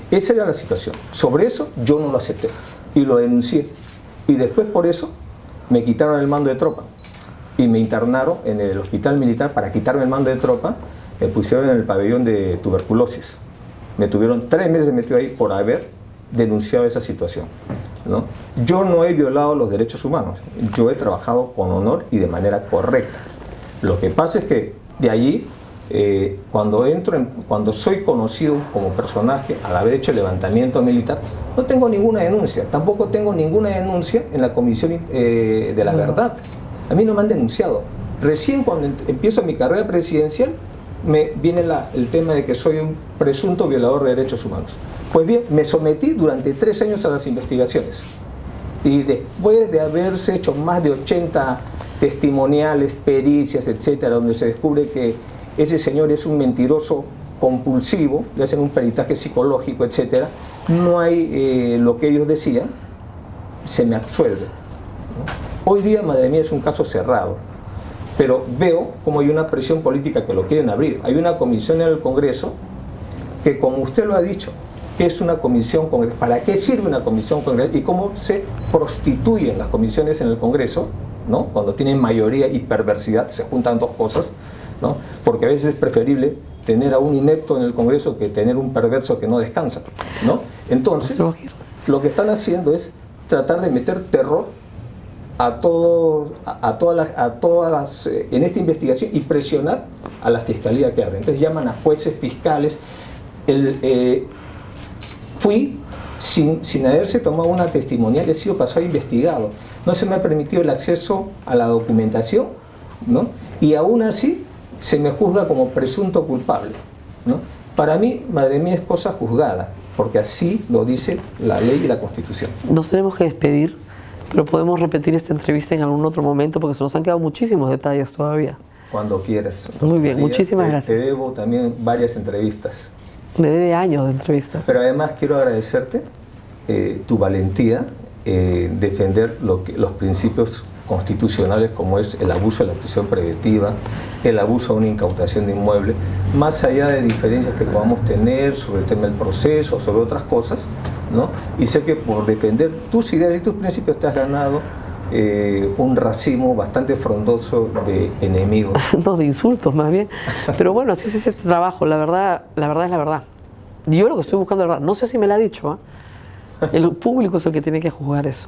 Esa era la situación. Sobre eso yo no lo acepté y lo denuncié. Y después por eso me quitaron el mando de tropa y me internaron en el hospital militar. Para quitarme el mando de tropa me pusieron en el pabellón de tuberculosis. Me tuvieron 3 meses metido ahí por haber denunciado esa situación, ¿no? Yo no he violado los derechos humanos, yo he trabajado con honor y de manera correcta. Lo que pasa es que de allí, cuando soy conocido como personaje al haber hecho el levantamiento militar, no tengo ninguna denuncia, tampoco tengo ninguna denuncia en la Comisión de la Verdad. A mí no me han denunciado. Recién cuando empiezo mi carrera presidencial, me viene el tema de que soy un presunto violador de derechos humanos. Pues bien, me sometí durante 3 años a las investigaciones, y después de haberse hecho más de 80 testimoniales, pericias, etcétera, donde se descubre que ese señor es un mentiroso compulsivo, le hacen un peritaje psicológico, etcétera, no hay lo que ellos decían, se me absuelve, ¿no? Hoy día, madre mía, es un caso cerrado, pero veo como hay una presión política que lo quieren abrir. Hay una comisión en el Congreso que, como usted lo ha dicho, ¿qué es una comisión congresal? ¿Para qué sirve una comisión congresal? ¿Y cómo se prostituyen las comisiones en el Congreso, ¿no? Cuando tienen mayoría y perversidad, se juntan 2 cosas, ¿no? Porque a veces es preferible tener a un inepto en el Congreso que tener un perverso que no descansa, ¿no? Entonces, lo que están haciendo es tratar de meter terror a todas las en esta investigación, y presionar a la fiscalía que abre. Entonces llaman a jueces, fiscales. Fui sin haberse tomado una testimonial, he sido pasado investigado. No se me ha permitido el acceso a la documentación, ¿no? Y aún así se me juzga como presunto culpable, ¿no? Para mí, madre mía, es cosa juzgada, porque así lo dice la ley y la Constitución.
Nos tenemos que despedir, pero podemos repetir esta entrevista en algún otro momento, porque se nos han quedado muchísimos detalles todavía.
Cuando quieras.
Muy bien, muchísimas gracias.
Te debo también varias entrevistas.
Me debe años de entrevistas.
Pero además quiero agradecerte tu valentía, defender los principios constitucionales, como es el abuso de la prisión preventiva, el abuso de una incautación de inmueble, más allá de diferencias que podamos tener sobre el tema del proceso, sobre otras cosas, ¿no? Y sé que por defender tus ideas y tus principios te has ganado un racimo bastante frondoso de enemigos.
No, de insultos más bien. Pero bueno, así es ese trabajo. La verdad es la verdad. Yo lo que estoy buscando es la verdad. No sé si me la ha dicho, ¿eh? El público es el que tiene que juzgar eso.